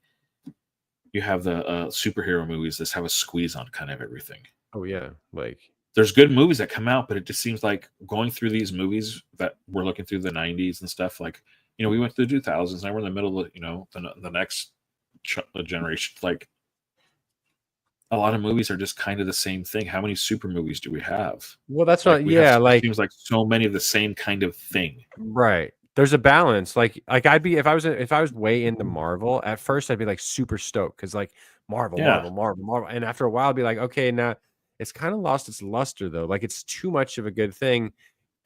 you have the superhero movies that have a squeeze on kind of everything. Oh yeah, like there's good movies that come out, but it just seems like going through these movies that we're looking through the 90s and stuff, like, we went through the 2000s, now we're in the middle of, the next generation. Like, a lot of movies are just kind of the same thing. How many super movies do we have? Well, that's not, it seems like so many of the same kind of thing. Right. There's a balance. Like I'd be, if I was way into Marvel at first, I'd be like super stoked because like Marvel. And after a while I'd be like, okay, now it's kind of lost its luster though. Like it's too much of a good thing.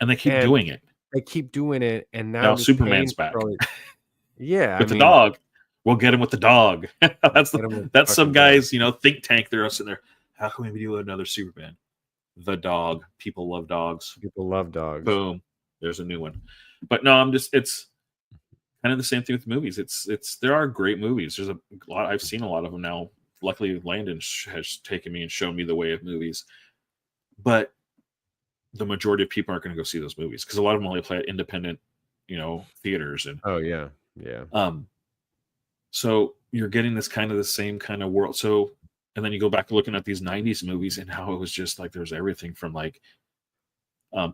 And they keep doing it. They keep doing it. And now Superman's back. Yeah. With the dog. We'll get him with the dog. That's some guys, think tank. They're sitting there. How can we do another Superman? The dog. People love dogs. People love dogs. Boom. There's a new one. But no, it's kind of the same thing with movies. There are great movies. There's a lot. I've seen a lot of them now. Luckily, Landon has taken me and shown me the way of movies. But the majority of people aren't going to go see those movies because a lot of them only play at independent, theaters. And yeah. So you're getting this kind of the same kind of world. So, and then you go back looking at these 90s movies and how it was just like there's everything from like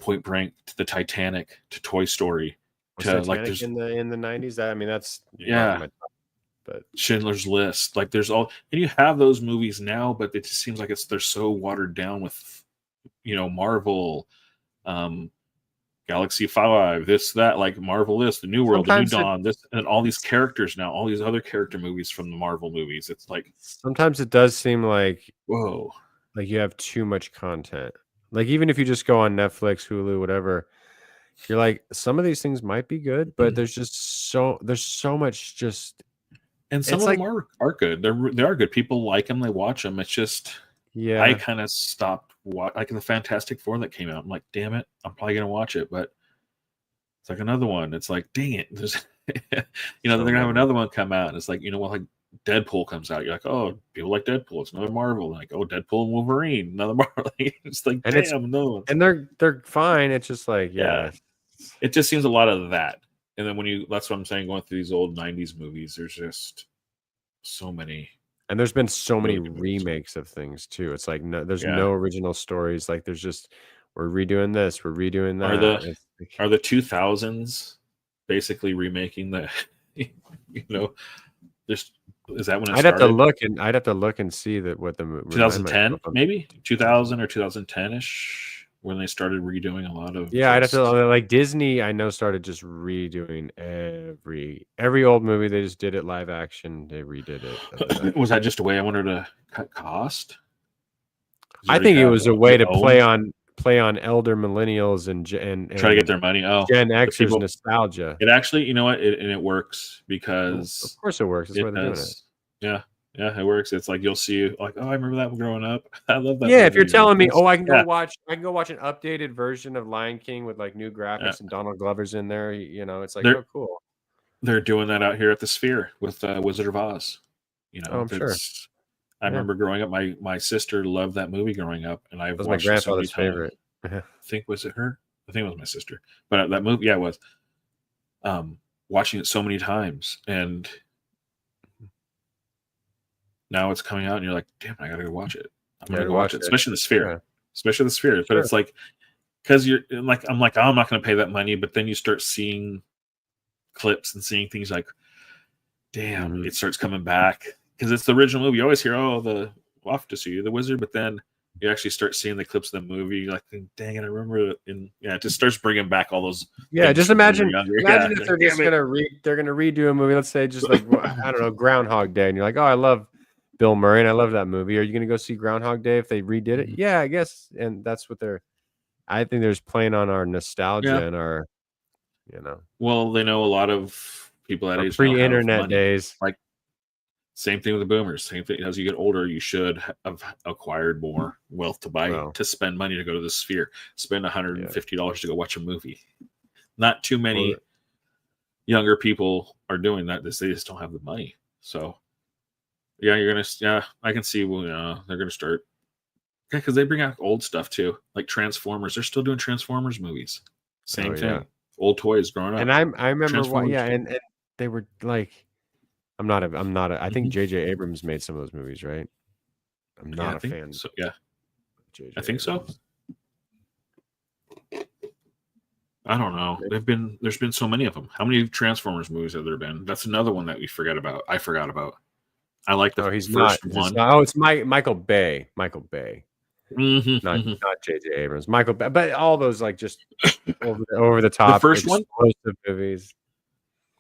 Point Break to the Titanic to Toy Story to Titanic like there's in the 90s. I mean, that's but Schindler's List. Like there's all, and you have those movies now, but it just seems like they're so watered down with Marvel, Galaxy 5, this, that, like Marvel this, the New World, the New Dawn, this, and all these characters now, all these other character movies from the Marvel movies. It's like sometimes it does seem like, whoa, like you have too much content. Like even if you just go on Netflix, Hulu, whatever, you're like, some of these things might be good, but there's so much just. And some of them are good. They are good. People like them. They watch them. It's just, I kind of stopped like the Fantastic Four that came out. I'm like, damn it, I'm probably gonna watch it, but it's like another one. It's like, dang it, there's, they're gonna have another one come out, and it's like, like Deadpool comes out. You're like, oh, people like Deadpool. It's another Marvel. Like, oh, Deadpool and Wolverine, another Marvel. It's like, and damn, no. And they're fine. It's just like, it just seems a lot of that. And then that's what I'm saying. Going through these old '90s movies, there's just so many. And there's been so many remakes of things too. It's like there's no original stories. Like there's just we're redoing this, we're redoing that. Are the 2000s basically remaking the? Just is that when it I'd started? I'd have to look and see that what the 2010 maybe 2000 or 2010ish when they started redoing a lot of. I'd have to like Disney. I know started just redoing every old movie. They just did it live action. They redid it. Was that just a way I wanted to cut cost? I think it was a way to play on elder millennials and try to get their money. Oh, Gen Xers nostalgia. It actually, you know what? It works because of course it works. That's why they're doing it. Yeah, it works. It's like you'll see, like, oh, I remember that growing up. I love that. Yeah, movie. If you're telling me, I can go watch an updated version of Lion King with like new graphics and Donald Glover's in there. It's like, oh, cool. They're doing that out here at the Sphere with Wizard of Oz. I'm sure. I remember growing up. My sister loved that movie growing up, and I've watched my grandfather's favorite. I think was it her? I think it was my sister. But that movie, it was. Watching it so many times, and now it's coming out, and you're like, damn, I gotta go watch it. I'm gonna go watch it, especially the Sphere. Especially the Sphere. But it's like, because you're like, I'm like, oh, I'm not gonna pay that money. But then you start seeing clips and seeing things like, damn, it starts coming back. Because it's the original movie. You always hear, oh, we'll have to see you, the wizard, but then you actually start seeing the clips of the movie. You're like, dang it, I remember it. And it just starts bringing back all those. Yeah, just imagine if they're just they're gonna redo a movie. Let's say just like I don't know, Groundhog Day, and you're like, oh, I love Bill Murray and I love that movie. Are you gonna go see Groundhog Day if they redid it? Yeah, I guess. And that's what I think they're just playing on our nostalgia and our, Well, they know a lot of people that age pre-internet days. Like. Same thing with the boomers. Same thing as you get older, you should have acquired more wealth to spend money to go to the Sphere. Spend $150 to go watch a movie. Not too many younger people are doing that. They just don't have the money. So, I can see. They're gonna start. Yeah, because they bring out old stuff too, like Transformers. They're still doing Transformers movies. Same thing. Yeah. Old toys growing up. And I remember and they were like. I think J.J. Abrams made some of those movies, right? I'm not a fan. So, yeah. I think so. I don't know. There's been so many of them. How many Transformers movies have there been? That's another one that we forgot about. I forgot about. I like the first one. It's Michael Bay. Michael Bay. Not J.J. Abrams. Michael Bay. But all those like just over the top. The first one? Movies.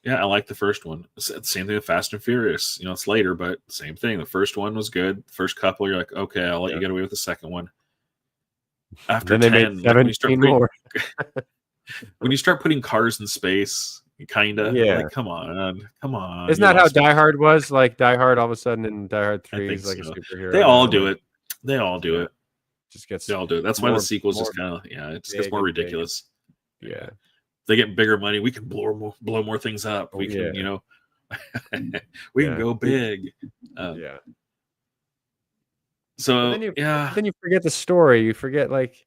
Yeah, I like the first one. Same thing with Fast and Furious. You know, it's later, but same thing. The first one was good. The first couple, you're like, okay, I'll let you get away with the second one. After then 10, like when you start putting cars in space, kind of like, come on. Isn't that how Die Hard was? Like Die Hard, all of a sudden in Die Hard 3 is like a superhero. They all do it. They all do it. They all do it. That's why the sequels just kind of it just gets more ridiculous. Yeah. They get bigger money. We can blow more things up. We can, we can go big. So then you forget the story. You forget, like,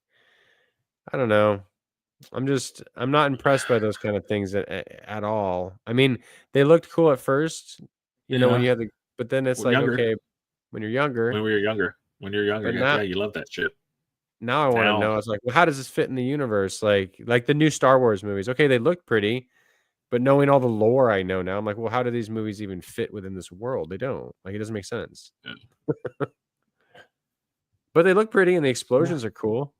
I don't know. I'm not impressed by those kind of things at all. I mean, they looked cool at first, when you had but then it's okay, when you're younger. When you're younger, you love that shit. Now I want to know. I was like, well, how does this fit in the universe? Like the new Star Wars movies. Okay, they look pretty, but knowing all the lore I know now, I'm like, well, how do these movies even fit within this world? They don't. Like, it doesn't make sense. Yeah. But they look pretty, and the explosions are cool.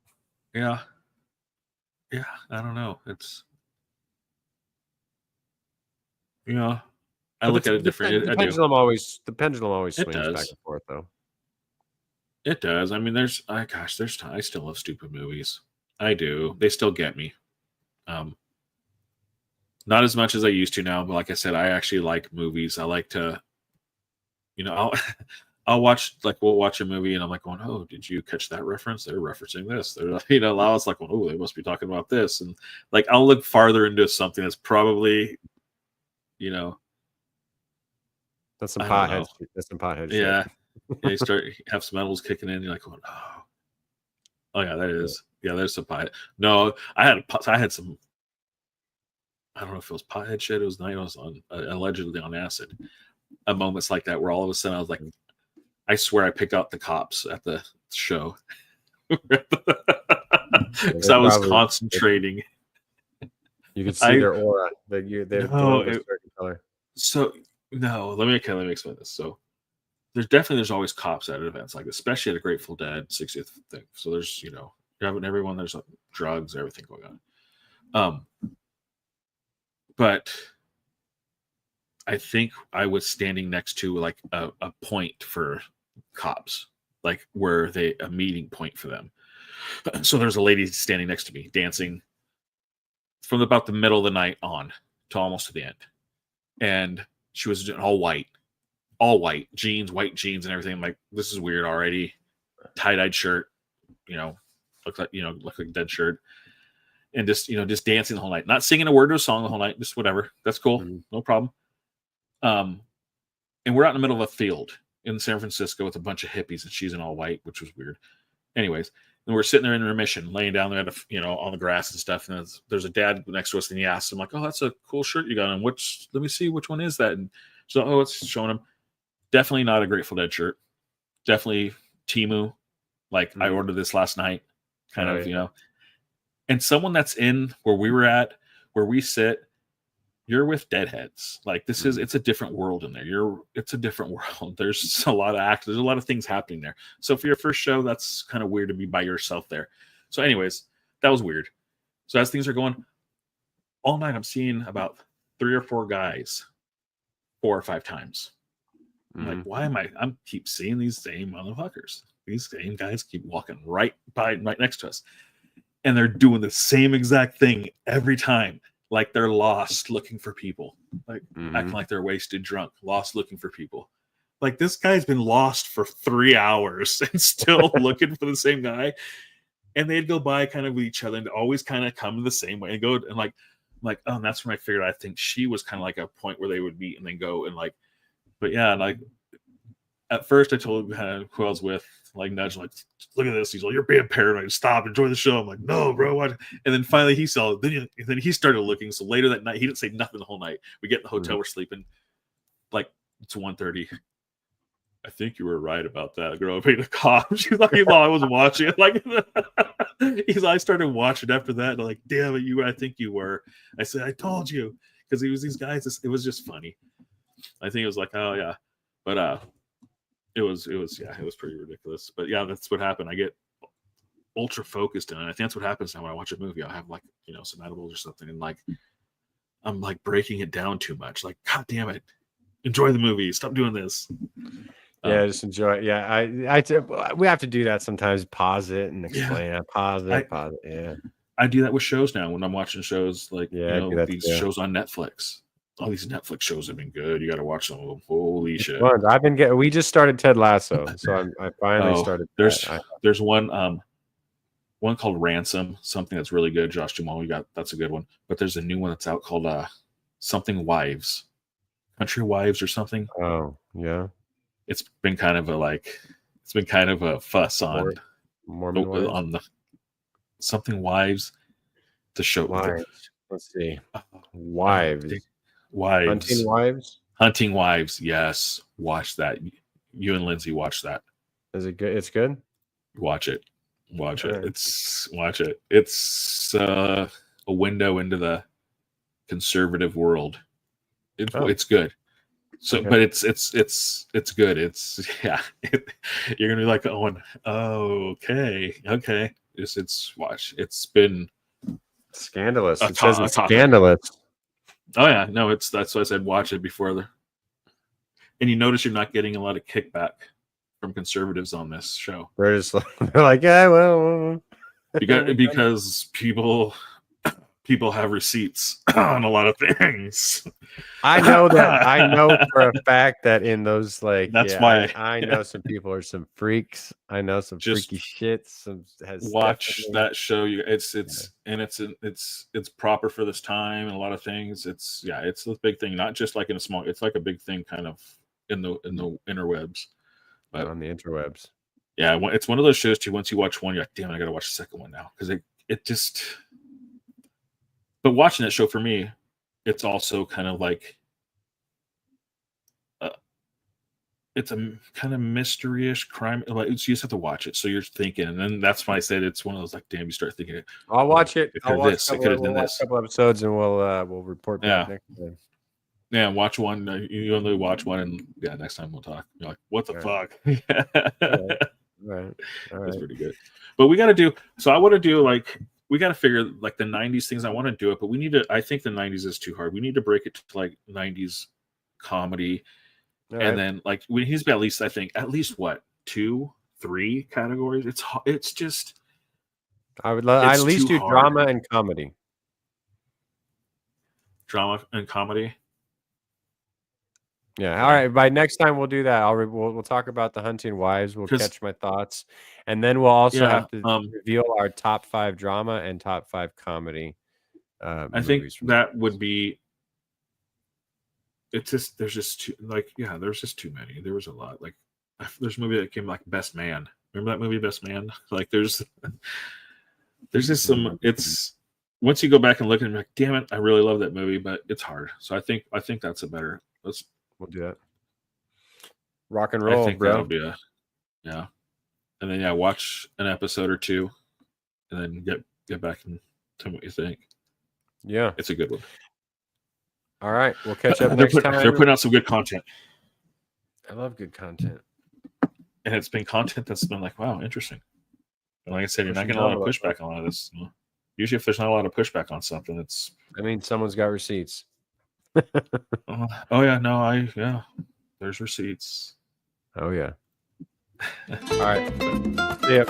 Yeah. Yeah, I don't know. It's I look at it differently. The pendulum always swings back and forth, though. It does. I mean, I still love stupid movies. I do. They still get me. Not as much as I used to now, but like I said, I actually like movies. I like to, I'll watch, we'll watch a movie and I'm like going, oh, did you catch that reference? They're referencing this. They're, I was like, oh, they must be talking about this. And like, I'll look farther into something that's probably, that's some pothead. That's some pothead. Yeah. You have some metals kicking in. You're like, oh yeah, that is. Yeah, there's some pothead. No, I had some, I don't know if it was pothead shit. It was on allegedly on acid. Moments like that where all of a sudden I was like, I swear I picked out the cops at the show because I was concentrating. You could see their aura. They're a certain color. So no, let me explain this. So there's always cops at events like, especially at a Grateful Dead 60th thing. So there's everyone, there's drugs, everything going on. But I think I was standing next to like a point for cops, like where a meeting point for them. So there's a lady standing next to me dancing from about the middle of the night on to almost to the end. And she was all white jeans, white jeans and everything. I'm like, this is weird already. Tie-dyed shirt, looked like a dead shirt. And just dancing the whole night, not singing a word to a song the whole night, just whatever. That's cool. Mm-hmm. No problem. And we're out in the middle of a field in San Francisco with a bunch of hippies, and she's in all white, which was weird. Anyways, and we're sitting there in remission, laying down there, on the grass and stuff. And there's a dad next to us, and he asks him like, "Oh, that's a cool shirt you got on. Let me see which one is that?" And so, it's showing him. Definitely not a Grateful Dead shirt. Definitely Temu. Like, I ordered this last night, kind of. And someone that's in where we were at, where we sit, you're with deadheads. Like, it's a different world in there. It's a different world. There's a lot of actors. There's a lot of things happening there. So for your first show, that's kind of weird to be by yourself there. So anyways, that was weird. So as things are going all night, I'm seeing about 3 or 4 guys 4 or 5 times. I'm like, why am I keep seeing these same motherfuckers? These same guys keep walking right next to us. And they're doing the same exact thing every time. Like they're lost looking for people. Like acting like they're wasted drunk, lost looking for people. Like, this guy's been lost for 3 hours and still looking for the same guy. And they'd go by kind of with each other and always kind of come the same way and go and like, oh, and that's when I figured I think she was kind of like a point where they would meet and then go and like, but yeah, like at first I told kind of who I was with, like nudge, like, look at this. He's like, you're being paranoid. Stop, enjoy the show. I'm like, no, bro. What? And then finally he saw it. Then he started looking. So later that night, he didn't say nothing the whole night. We get in the hotel, we're sleeping. Like, it's 1:30. I think you were right about that girl being a cop. She's like, while I was watching it, like, I started watching after that. And I'm like, damn it, I think you were. I said, I told you, because it was these guys. It was just funny. I think it was like, oh yeah, but it was pretty ridiculous. But yeah, that's what happened. I get ultra focused on it. I think that's what happens now when I watch a movie. I'll have like some edibles or something, and like I'm like breaking it down too much. Like, God damn it, enjoy the movie. Stop doing this. Yeah, just enjoy it. Yeah, we have to do that sometimes. Pause it and explain it. Pause it. Yeah, I do that with shows now when I'm watching shows like these shows on Netflix. All these Netflix shows have been good. You got to watch some of them. Holy shit! We just started Ted Lasso, so I finally started. There's one called Ransom, something that's really good. Josh Duhamel, that's a good one. But there's a new one that's out called something Wives, Country Wives or something. Oh yeah. It's been kind of a fuss on the something Wives. The show. Wives. Let's see. Wives. Hunting Wives. Yes, watch that. You and Lindsay watch that. Is it good? It's good. Watch it. Watch it. Watch it. It's a window into the conservative world. It's good. So, okay. But it's good. You're gonna be like, okay. It's been scandalous. It says it's scandalous. Oh yeah, no, that's why I said watch it before and you notice you're not getting a lot of kickback from conservatives on this show. They're just like, yeah, well, because people have receipts on a lot of things. I know for a fact that in those why I know some people are some freaks. I know some freaky shit. Watch that show. It's proper for this time and a lot of things. It's a big thing, not just like in a small. It's like a big thing, kind of in the interwebs. But on the interwebs. Yeah, it's one of those shows too. Once you watch one, you're like, damn, I got to watch the second one now because it just. But watching that show for me, it's also kind of like it's a kind of mystery-ish crime. Like you just have to watch it, so you're thinking, and then that's why I said it's one of those like, damn, you start thinking it. I'll watch it. I'll watch a couple episodes, and we'll report back next time. Yeah, watch one. You only watch one, and next time we'll talk. You're like, what the fuck? Right. That's pretty good. But we got to do. So I want to do we got to figure like the 90s things. I want to do it, but we need to. I think the 90s is too hard. We need to break it to like 90s comedy, and then like we need to be at least what 2-3 categories. It's just. I would at least do hard. Drama and comedy. Drama and comedy. Yeah. All right. By next time we'll do that. We'll talk about the Hunting Wives. We'll catch my thoughts, and then we'll also have to reveal our top 5 drama and top 5 comedy. I think that would be. It's just there's just too there's just too many. There was a lot. Like there's a movie that came like Best Man. Remember that movie Best Man? Like there's just some. It's once you go back and look at it, like damn it, I really love that movie, but it's hard. So I think that's a better. We'll do that. Rock and roll, bro. That'll be and then watch an episode or 2, and then get back and tell me what you think. Yeah, it's a good one. All right, we'll catch up next time. They're putting out some good content. I love good content, and it's been content that's been like, wow, interesting. And like I said, you're not getting a lot of pushback on a lot of this. Usually, if there's not a lot of pushback on something, someone's got receipts. There's receipts. Oh yeah. All right. See ya.